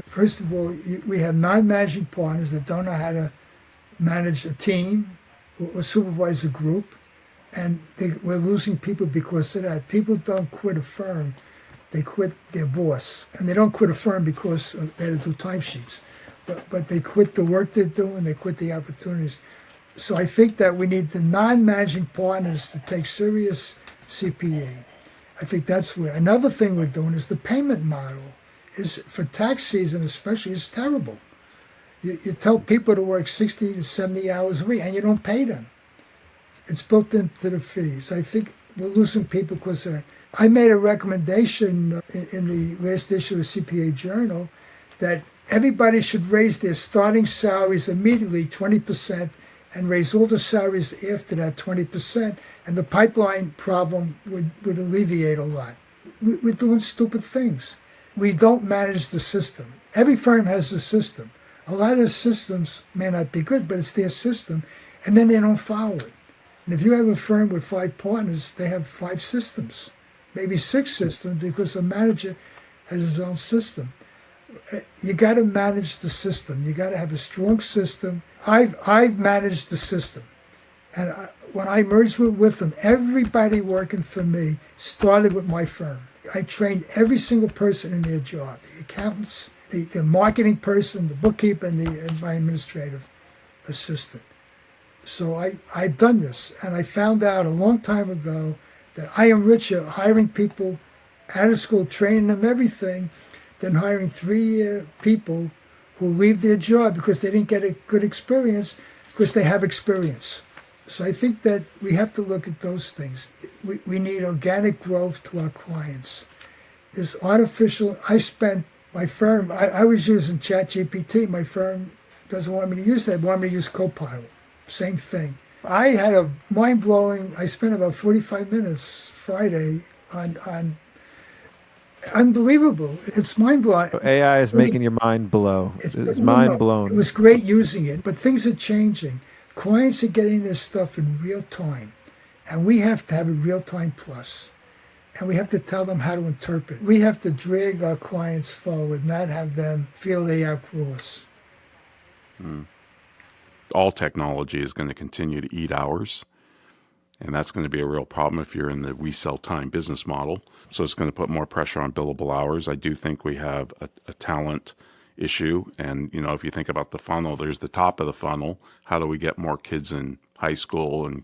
First of all, we have non-managing partners that don't know how to manage a team or supervise a group, and we're losing people because of that. People don't quit a firm. They quit their boss. And they don't quit a firm because they had to do timesheets. But they quit the work they're doing, they quit the opportunities. So I think that we need the non-managing partners to take serious CPA. I think that's where. Another thing we're doing is the payment model is, for tax season especially, is terrible. You tell people to work 60 to 70 hours a week, and you don't pay them. It's built into the fees. I think we're losing people because of that. I made a recommendation in the last issue of the CPA Journal that everybody should raise their starting salaries immediately 20% and raise all the salaries after that 20%, and the pipeline problem would alleviate a lot. We're doing stupid things. We don't manage the system. Every firm has a system. A lot of systems may not be good, but it's their system, and then they don't follow it. And if you have a firm with 5 partners, they have 5 systems, maybe 6 systems, because a manager has his own system. You got to manage the system. You got to have a strong system. I've managed the system, and when I merged with them, everybody working for me started with my firm. I trained every single person in their job: the accountants, the marketing person, the bookkeeper, and my administrative assistant. So I've done this, and I found out a long time ago that I am richer hiring people out of school, training them everything, than hiring 3 people who leave their job because they didn't get a good experience, because they have experience. So I think that we have to look at those things. We need organic growth to our clients. This artificial, my firm, I was using ChatGPT. My firm doesn't want me to use that. They want me to use Copilot. Same thing. I had a mind-blowing, I spent about 45 minutes Friday on unbelievable. It's mind-blowing. AI is making your mind blow. It's mind blown. It was great using it, but things are changing. Clients are getting this stuff in real time, and we have to have a real-time plus, and we have to tell them how to interpret. We have to drag our clients forward, not have them feel they outgrew us. all technology is going to continue to eat hours. And that's going to be a real problem if you're in the we sell time business model. So it's going to put more pressure on billable hours. I do think we have a talent issue. And, if you think about the funnel, there's the top of the funnel. How do we get more kids in high school and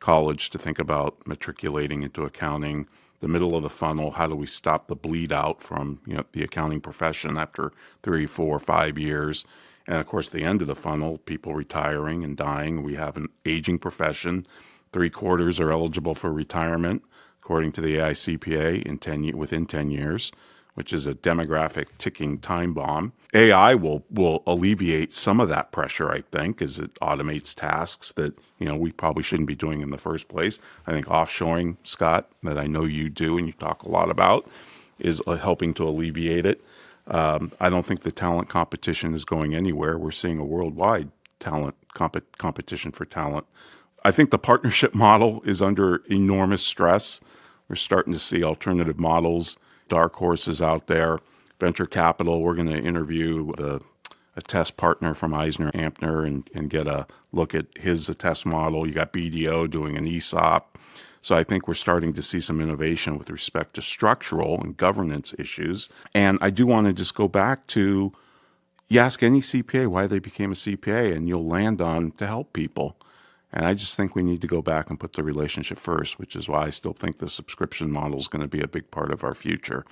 college to think about matriculating into accounting? The middle of the funnel, how do we stop the bleed out from the accounting profession after 3, 4, 5 years? And of course, the end of the funnel, people retiring and dying. We have an aging profession. 3/4 are eligible for retirement, according to the AICPA, within 10 years, which is a demographic ticking time bomb. AI will alleviate some of that pressure, I think, as it automates tasks that we probably shouldn't be doing in the first place. I think offshoring, Scott, that I know you do and you talk a lot about, is helping to alleviate it. I don't think the talent competition is going anywhere. We're seeing a worldwide talent competition for talent. I think the partnership model is under enormous stress. We're starting to see alternative models, dark horses out there. Venture capital, we're going to interview a test partner from Eisner Ampner and get a look at his test model. You got BDO doing an ESOP. So I think we're starting to see some innovation with respect to structural and governance issues. And I do want to just go back to, you ask any CPA why they became a CPA, and you'll land on to help people. And I just think we need to go back and put the relationship first, which is why I still think the subscription model is going to be a big part of our future.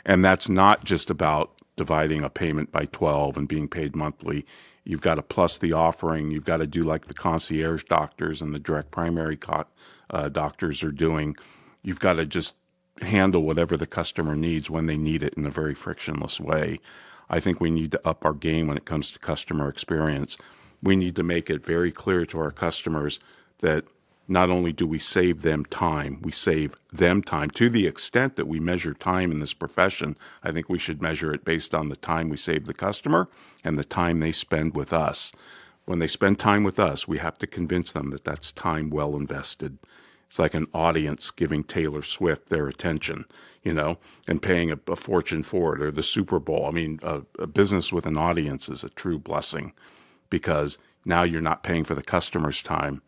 And that's not just about dividing a payment by 12 and being paid monthly. You've got to plus the offering. You've got to do like the concierge doctors and the direct primary doctors are doing. You've got to just handle whatever the customer needs when they need it in a very frictionless way. I think we need to up our game when it comes to customer experience. We need to make it very clear to our customers that not only do we save them time, we save them time. To the extent that we measure time in this profession, I think we should measure it based on the time we save the customer and the time they spend with us. When they spend time with us, we have to convince them that that's time well invested. It's like an audience giving Taylor Swift their attention, and paying a fortune for it, or the Super Bowl. I mean, a business with an audience is a true blessing, because now you're not paying for the customer's time.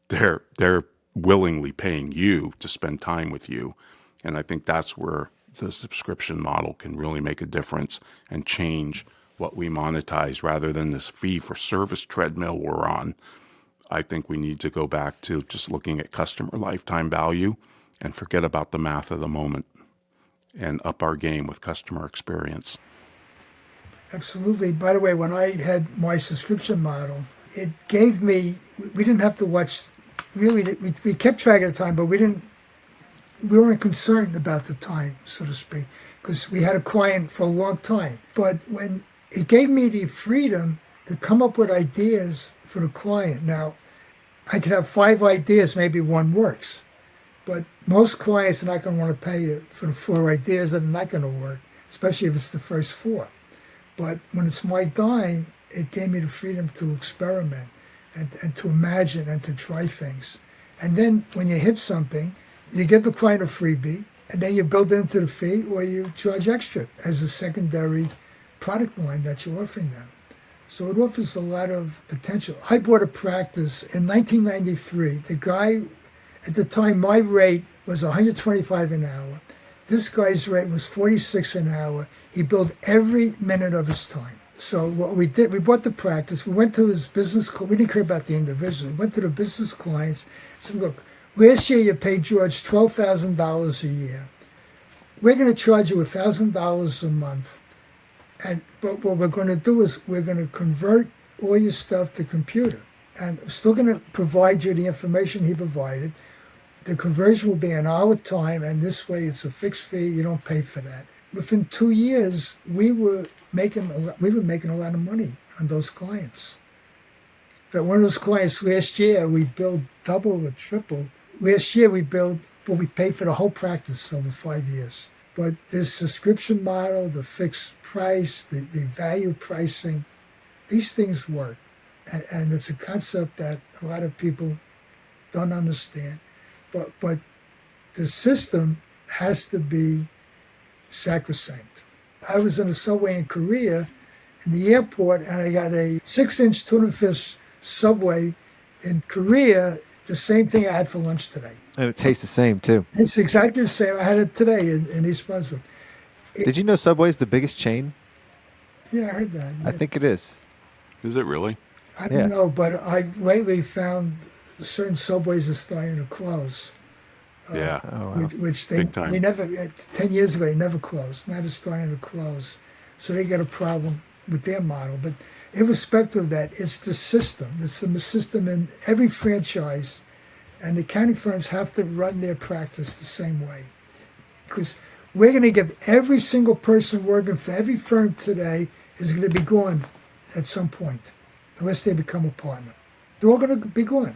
They're willingly paying you to spend time with you. And I think that's where the subscription model can really make a difference and change what we monetize rather than this fee for service treadmill we're on. I think we need to go back to just looking at customer lifetime value and forget about the math of the moment and up our game with customer experience. Absolutely. By the way, when I had my subscription model, it gave me, we didn't have to watch, really, we kept track of the time, but we weren't concerned about the time, so to speak, because we had a client for a long time. But when it gave me the freedom to come up with ideas for the client. Now, I could have 5 ideas, maybe one works, but most clients are not going to want to pay you for the 4 ideas that are not going to work, especially if it's the first 4. But when it's my dime, it gave me the freedom to experiment and to imagine and to try things. And then when you hit something, you give the client a freebie, and then you build it into the fee, or you charge extra as a secondary product line that you're offering them. So it offers a lot of potential. I bought a practice in 1993. The guy, at the time, my rate was $125 an hour. This guy's rate was $46 an hour. He billed every minute of his time. So what we did, we bought the practice. We went to his business. We didn't care about the individual. We went to the business clients and said, look, last year you paid George $12,000 a year. We're going to charge you $1,000 a month. But what we're going to do is we're going to convert all your stuff to computer. And we're still going to provide you the information he provided. The conversion will be an hour time, and this way it's a fixed fee. You don't pay for that. Within 2 years, we were making a lot of money on those clients. But one of those clients last year, we billed double or triple. Last year we paid for the whole practice over 5 years. But this subscription model, the fixed price, the value pricing, these things work. And it's a concept that a lot of people don't understand. But the system has to be sacrosanct. I was in a subway in Korea, in the airport, and I got a 6-inch tuna fish Subway in Korea, the same thing I had for lunch today. And it tastes the same, too. It's exactly the same. I had it today in East Brunswick. Did you know Subway's the biggest chain? Yeah, I heard that. I think it is. Is it really? I don't know, but I've lately found certain Subways are starting to close. Yeah. Oh, wow. Which they Big time. never, 10 years ago, they never closed. Now they're starting to close. So they got a problem with their model. But irrespective of that, it's the system. It's the system in every franchise. And the accounting firms have to run their practice the same way. Because we're going to give every single person working for every firm today is going to be gone at some point, unless they become a partner. They're all going to be gone.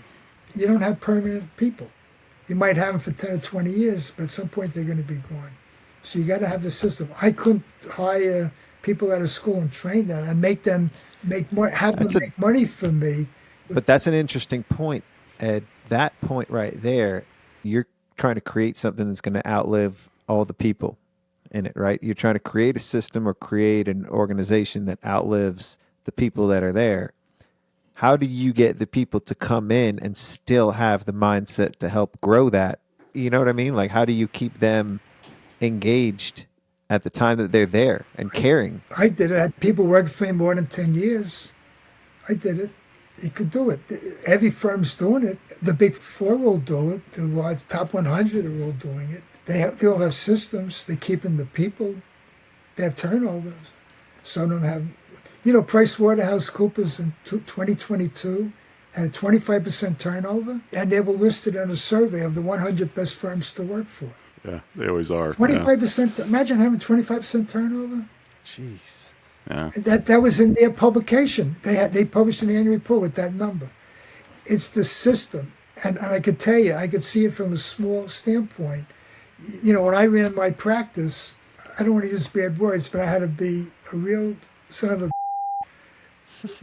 You don't have permanent people. You might have them for 10 or 20 years, but at some point they're going to be gone. So you got to have the system. I couldn't hire people out of school and train them and make them make more, have them make money for me. But that's an interesting point, Ed. That point right there, you're trying to create something that's going to outlive all the people in it, right? You're trying to create a system or create an organization that outlives the people that are there. How do you get the people to come in and still have the mindset to help grow that? You know what I mean? Like, how do you keep them engaged at the time that they're there and caring? I did it. I had people working for me more than 10 years. I did it. You could do it. Every firm's doing it. The big four will do it. The top 100 are all doing it. They all have systems. They're keeping the people. They have turnovers. Some of them have, PricewaterhouseCoopers in 2022 had a 25% turnover, and they were listed on a survey of the 100 best firms to work for. Yeah, they always are. 25%. Imagine having 25% turnover. Jeez. Yeah. That was in their publication. They published an annual report with that number. It's the system, and I could tell you, I could see it from a small standpoint. When I ran my practice, I don't want to use bad words, but I had to be a real son of a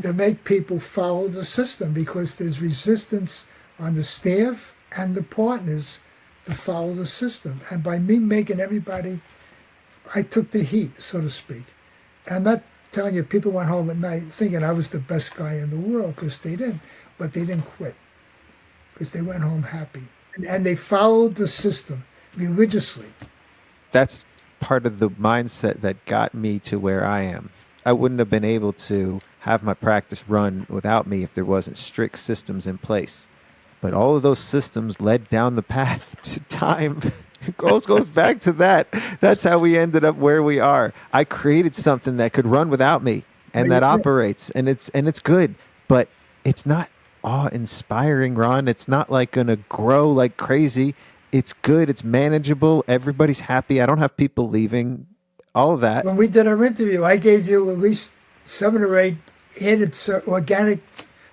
to make people follow the system, because there's resistance on the staff and the partners to follow the system. And by me making everybody, I took the heat, so to speak. I'm not telling you people went home at night thinking I was the best guy in the world, because they didn't, but they didn't quit, because they went home happy. And they followed the system religiously. That's part of the mindset that got me to where I am. I wouldn't have been able to have my practice run without me if there wasn't strict systems in place. But all of those systems led down the path to time. It goes back to that. That's how we ended up where we are. I created something that could run without me and that operates, and it's good, but it's not awe-inspiring, Ron. It's not like going to grow like crazy. It's good. It's manageable. Everybody's happy. I don't have people leaving. All of that. When we did our interview, I gave you at least 7 or 8 added organic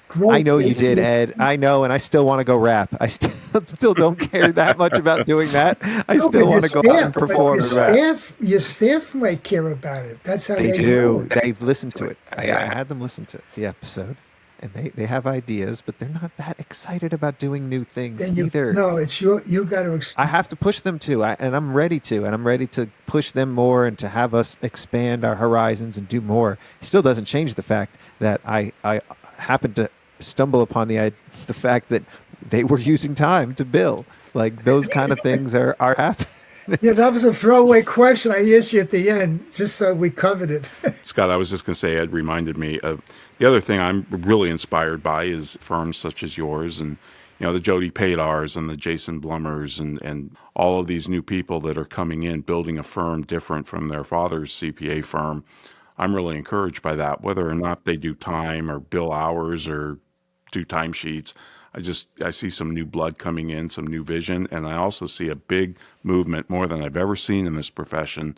growth. I know you did, Ed. I know, and I still want to go rap. I still don't care that much about doing that. I still want to go out and perform and rap. Your staff might care about it. That's how they do. They listen to it. I had them listen to the episode, and they have ideas, but they're not that excited about doing new things either. No, it's you got to. I have to push them to, and I'm ready to, and I'm ready to push them more and to have us expand our horizons and do more. It still doesn't change the fact that I happened to stumble upon the fact that they were using time to bill. Like, those kind of things are happening. Yeah, that was a throwaway question I asked you at the end, just so we covered it. Scott, I was just going to say, Ed reminded me of the other thing I'm really inspired by is firms such as yours and, the Jody Padars and the Jason Blumers and all of these new people that are coming in, building a firm different from their father's CPA firm. I'm really encouraged by that, whether or not they do time or bill hours or do timesheets. I see some new blood coming in, some new vision, and I also see a big movement, more than I've ever seen in this profession,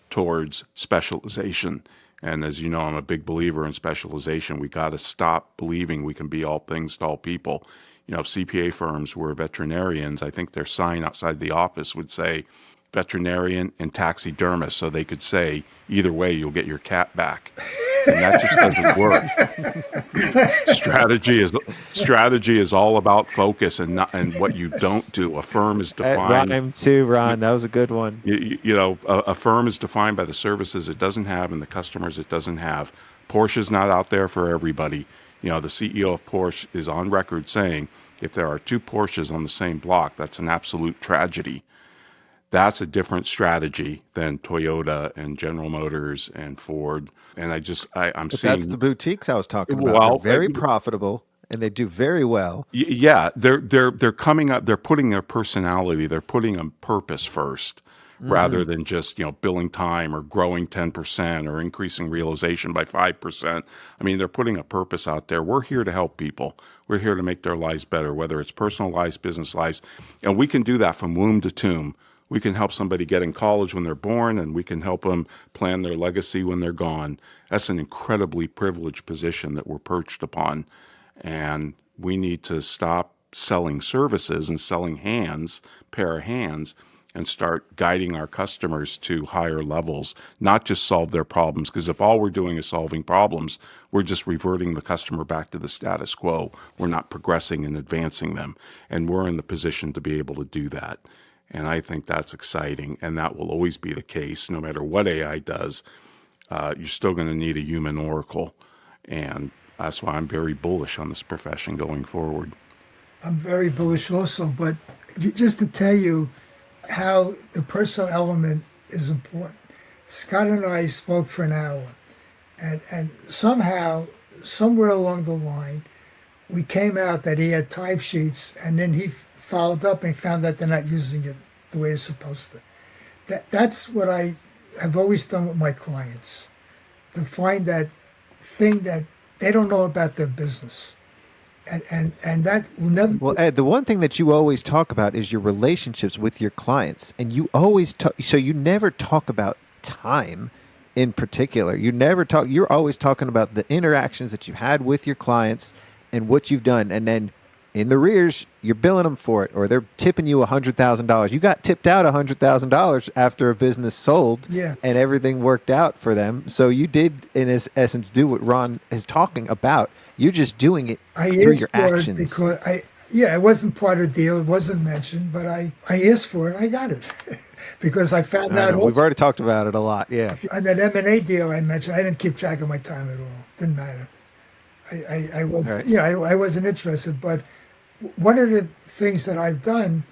towards specialization. And as you know, I'm a big believer in specialization. We got to stop believing we can be all things to all people. If CPA firms were veterinarians, I think their sign outside the office would say veterinarian and taxidermist, so they could say, either way, you'll get your cat back. And that just doesn't work. Strategy is all about focus and what you don't do. A firm is defined. Rhyme too, Ron. That was a good one. A firm is defined by the services it doesn't have and the customers it doesn't have. Porsche's not out there for everybody. You know, the CEO of Porsche is on record saying if there are two Porsches on the same block, that's an absolute tragedy. That's a different strategy than Toyota and General Motors and Ford. And I'm But seeing that's the boutiques I was talking about. Well, They're very profitable and they do very well. yeah, they're coming up. They're putting their personality. They're putting a purpose first, rather than just billing time or growing 10% or increasing realization by 5%. I mean, they're putting a purpose out there. We're here to help people. We're here to make their lives better, whether it's personal lives, business lives, and we can do that from womb to tomb. We can help somebody get in college when they're born, and we can help them plan their legacy when they're gone. That's an incredibly privileged position that we're perched upon. And we need to stop selling services and selling pair of hands, and start guiding our customers to higher levels, not just solve their problems. Because if all we're doing is solving problems, we're just reverting the customer back to the status quo. We're not progressing and advancing them. And we're in the position to be able to do that. And I think that's exciting. And that will always be the case. No matter what AI does, you're still going to need a human oracle. And that's why I'm very bullish on this profession going forward. I'm very bullish also, but just to tell you how the personal element is important. Scott and I spoke for an hour, and somehow, somewhere along the line, we came out that he had timesheets, and then he followed up and found that they're not using it the way it's supposed to. That's what I have always done with my clients, to find that thing that they don't know about their business. And that will never. Well, Ed, the one thing that you always talk about is your relationships with your clients, and you always talk. So you never talk about time in particular. You never talk. You're always talking about the interactions that you had with your clients and what you've done, and then in the rears, you're billing them for it, or they're tipping you $100,000. You got tipped out $100,000 after a business sold, Yeah. and everything worked out for them. So you did, in essence, do what Ron is talking about. You're just doing it through your actions. Because it wasn't part of the deal. It wasn't mentioned, but I asked for it and I got it because I found out. We've already talked about it a lot. Yeah. On that M&A deal I mentioned, I didn't keep track of my time at all. Didn't matter. I was, Right. I wasn't interested. But one of the things that I've done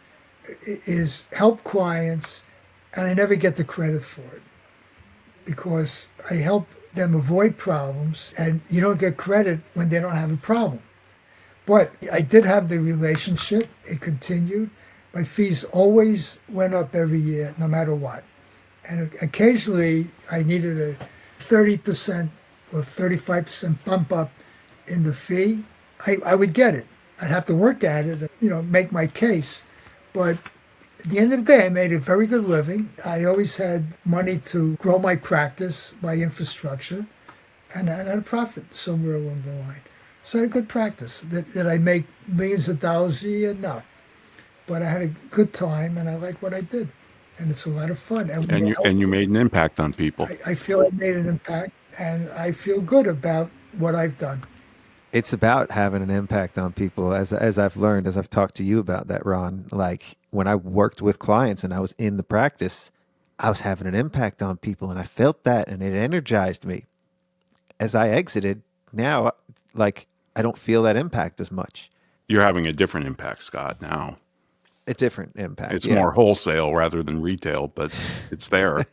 is help clients, and I never get the credit for it because I help them avoid problems, and you don't get credit when they don't have a problem. But I did have the relationship. It continued. My fees always went up every year, no matter what. And occasionally I needed a 30% or 35% bump up in the fee. I would get it. I'd have to work at it, make my case. But at the end of the day, I made a very good living. I always had money to grow my practice, my infrastructure, and I had a profit somewhere along the line. So I had a good practice. Did I make millions of dollars a year? No. But I had a good time, and I like what I did. And it's a lot of fun. And you made an impact on people. I feel I made an impact, and I feel good about what I've done. It's about having an impact on people, as I've learned, as I've talked to you about that, Ron. Like when I worked with clients and I was in the practice, I was having an impact on people, and I felt that, and it energized me. As I exited, now, like, I don't feel that impact as much. You're having a different impact, Scott, now. A different impact. It's more wholesale rather than retail, but it's there.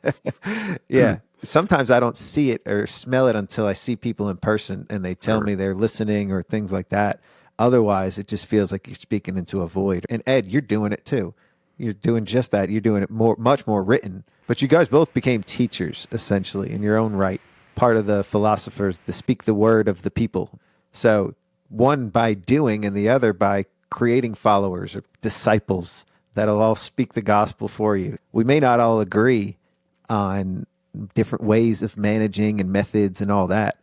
Yeah. Sometimes I don't see it or smell it until I see people in person and they tell me they're listening or things like that. Otherwise, it just feels like you're speaking into a void. And Ed, you're doing it too. You're doing just that. You're doing it much more written. But you guys both became teachers, essentially, in your own right. Part of the philosophers, the speak the word of the people. So one by doing and the other by creating followers or disciples that'll all speak the gospel for you. We may not all agree on different ways of managing and methods and all that,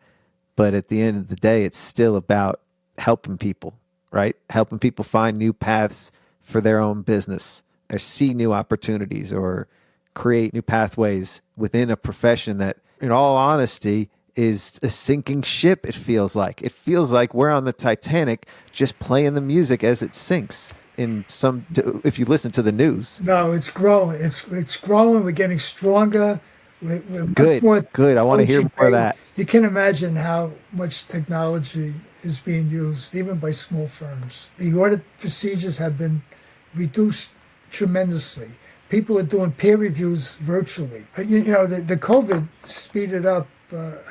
but at the end of the day, it's still about helping people, right? Helping people find new paths for their own business or see new opportunities or create new pathways within a profession that, in all honesty, is a sinking ship. It feels like we're on the Titanic just playing the music as it sinks. If you listen to the news. No, it's growing. It's growing. We're getting stronger. We're much Good, more good. I want to hear more of technology-based. that. You can imagine how much technology is being used, even by small firms. The audit procedures have been reduced tremendously. People are doing peer reviews virtually. The COVID speeded up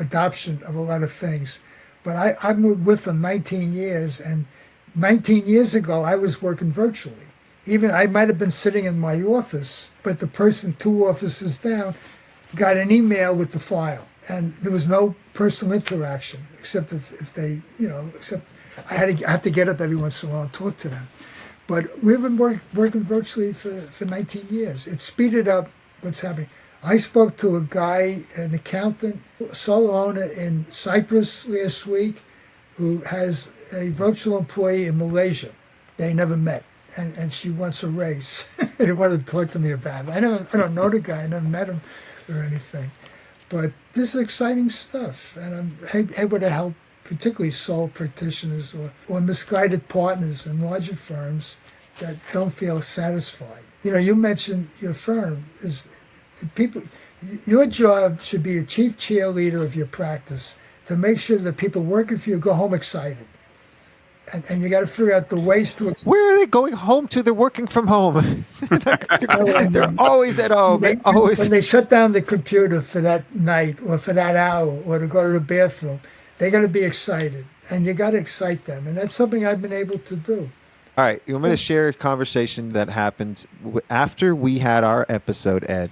adoption of a lot of things. But I'm with them 19 years, and 19 years ago, I was working virtually. Even I might have been sitting in my office, but the person 2 offices down got an email with the file, and there was no personal interaction except if they, except I have to get up every once in a while and talk to them. But we've been working virtually for 19 years. It speeded up what's happening. I spoke to a guy, an accountant, sole owner in Cyprus last week, who has a virtual employee in Malaysia they never met, and she wants a raise. They wanted to talk to me about it. I don't know the guy. I never met him or anything, but this is exciting stuff, and I'm able to help, particularly sole practitioners or misguided partners in larger firms that don't feel satisfied. You mentioned your firm is people. Your job should be a chief cheerleader of your practice to make sure that people working for you go home excited. And you got to figure out the ways to. Where are they going home to? They're working from home. They're always at home. When they shut down the computer for that night or for that hour or to go to the bathroom, they got to be excited, and you got to excite them, and that's something I've been able to do. All right, you want me to share a conversation that happened after we had our episode, Ed?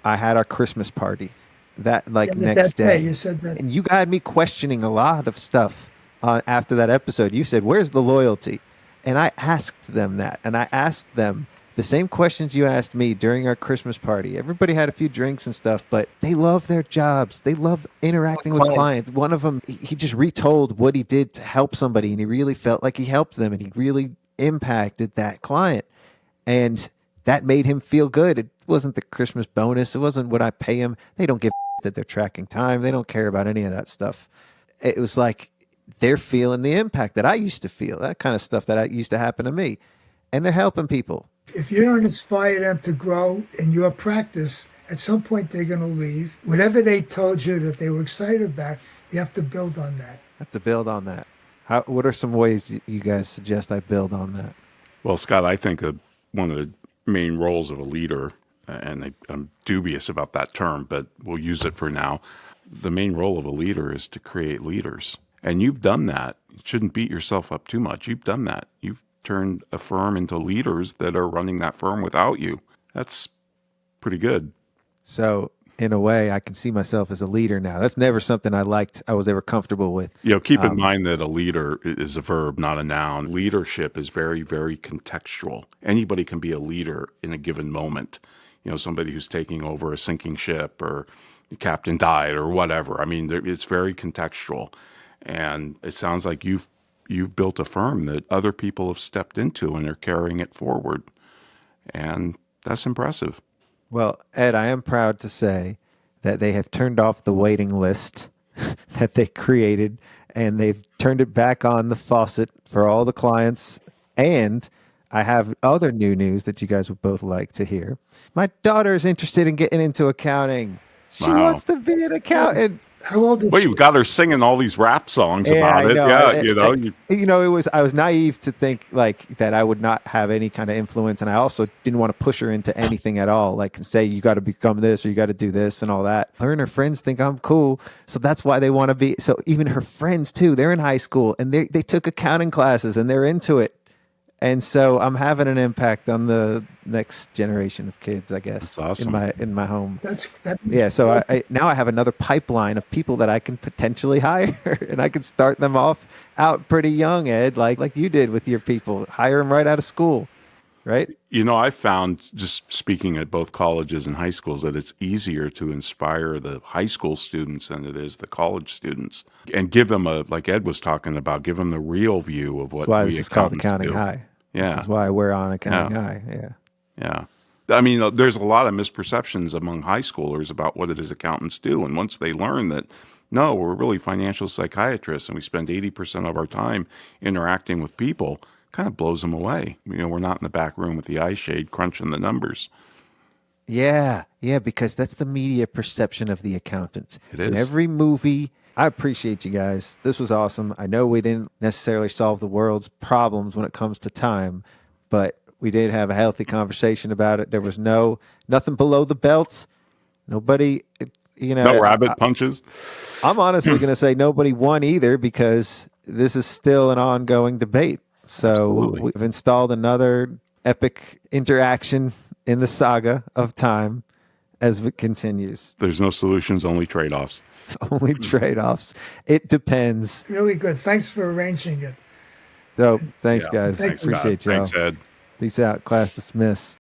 I had our Christmas party next day. You said that. And you had me questioning a lot of stuff after that episode. You said, where's the loyalty? And I asked them that. And I asked them the same questions you asked me during our Christmas party. Everybody had a few drinks and stuff, but they love their jobs. They love interacting with clients. One of them, he just retold what he did to help somebody, and he really felt like he helped them, and he really impacted that client. And that made him feel good. It wasn't the Christmas bonus. It wasn't what I pay him. They don't give that they're tracking time. They don't care about any of that stuff. It was like they're feeling the impact that I used to feel, that kind of stuff that used to happen to me. And they're helping people. If you don't inspire them to grow in your practice, at some point they're going to leave. Whatever they told you that they were excited about, you have to build on that. Have to build on that. What are some ways you guys suggest I build on that? Well, Scott, I think one of the main roles of a leader, and I'm dubious about that term, but we'll use it for now. The main role of a leader is to create leaders. And you've done that. You shouldn't beat yourself up too much. You've done that. You've turned a firm into leaders that are running that firm without you. That's pretty good. So in a way, I can see myself as a leader now. That's never something I was ever comfortable with. Keep in mind that a leader is a verb, not a noun. Leadership is very, very contextual. Anybody can be a leader in a given moment. Somebody who's taking over a sinking ship, or the captain died, or whatever. I mean, it's very contextual. And it sounds like you've built a firm that other people have stepped into and are carrying it forward. And that's impressive. Well, Ed, I am proud to say that they have turned off the waiting list that they created, and they've turned it back on the faucet for all the clients. And I have other new news that you guys would both like to hear. My daughter is interested in getting into accounting. She wants to be an accountant. How old is Well, she? you've got her singing all these rap songs about it. I was naive to think like that I would not have any kind of influence, and I also didn't want to push her into anything at all, like say you got to become this or you got to do this and all that. Her and her friends think I'm cool, so that's why they want to be. So even her friends too, they're in high school and they took accounting classes and they're into it. And so I'm having an impact on the next generation of kids, I guess. That's awesome. in my home. Yeah. So I now I have another pipeline of people that I can potentially hire, and I can start them off out pretty young, Ed, like you did with your people. Hire them right out of school, right? I found, just speaking at both colleges and high schools, that it's easier to inspire the high school students than it is the college students, and give them like Ed was talking about, give them the real view of what. That's why this is called Accounting High. Yeah, this is why we're on Accounting High. Yeah. I mean, there's a lot of misperceptions among high schoolers about what it is accountants do, and once they learn that, no, we're really financial psychiatrists, and we spend 80% of our time interacting with people, kind of blows them away. We're not in the back room with the eye shade crunching the numbers. Yeah, because that's the media perception of the accountants. It In is. every movie, I appreciate you guys. This was awesome. I know we didn't necessarily solve the world's problems when it comes to time, but we did have a healthy conversation about it. There was nothing below the belt. Nobody, No rabbit punches. I'm honestly going to say nobody won either because this is still an ongoing debate. So Absolutely. we've installed another epic interaction in the saga of time as it continues. There's no solutions, only trade-offs. Only trade-offs. It depends. Really good. Thanks for arranging it. So thanks, Yeah. guys. Thanks, Appreciate Scott. y'all. Thanks, Ed. Peace out. Class dismissed.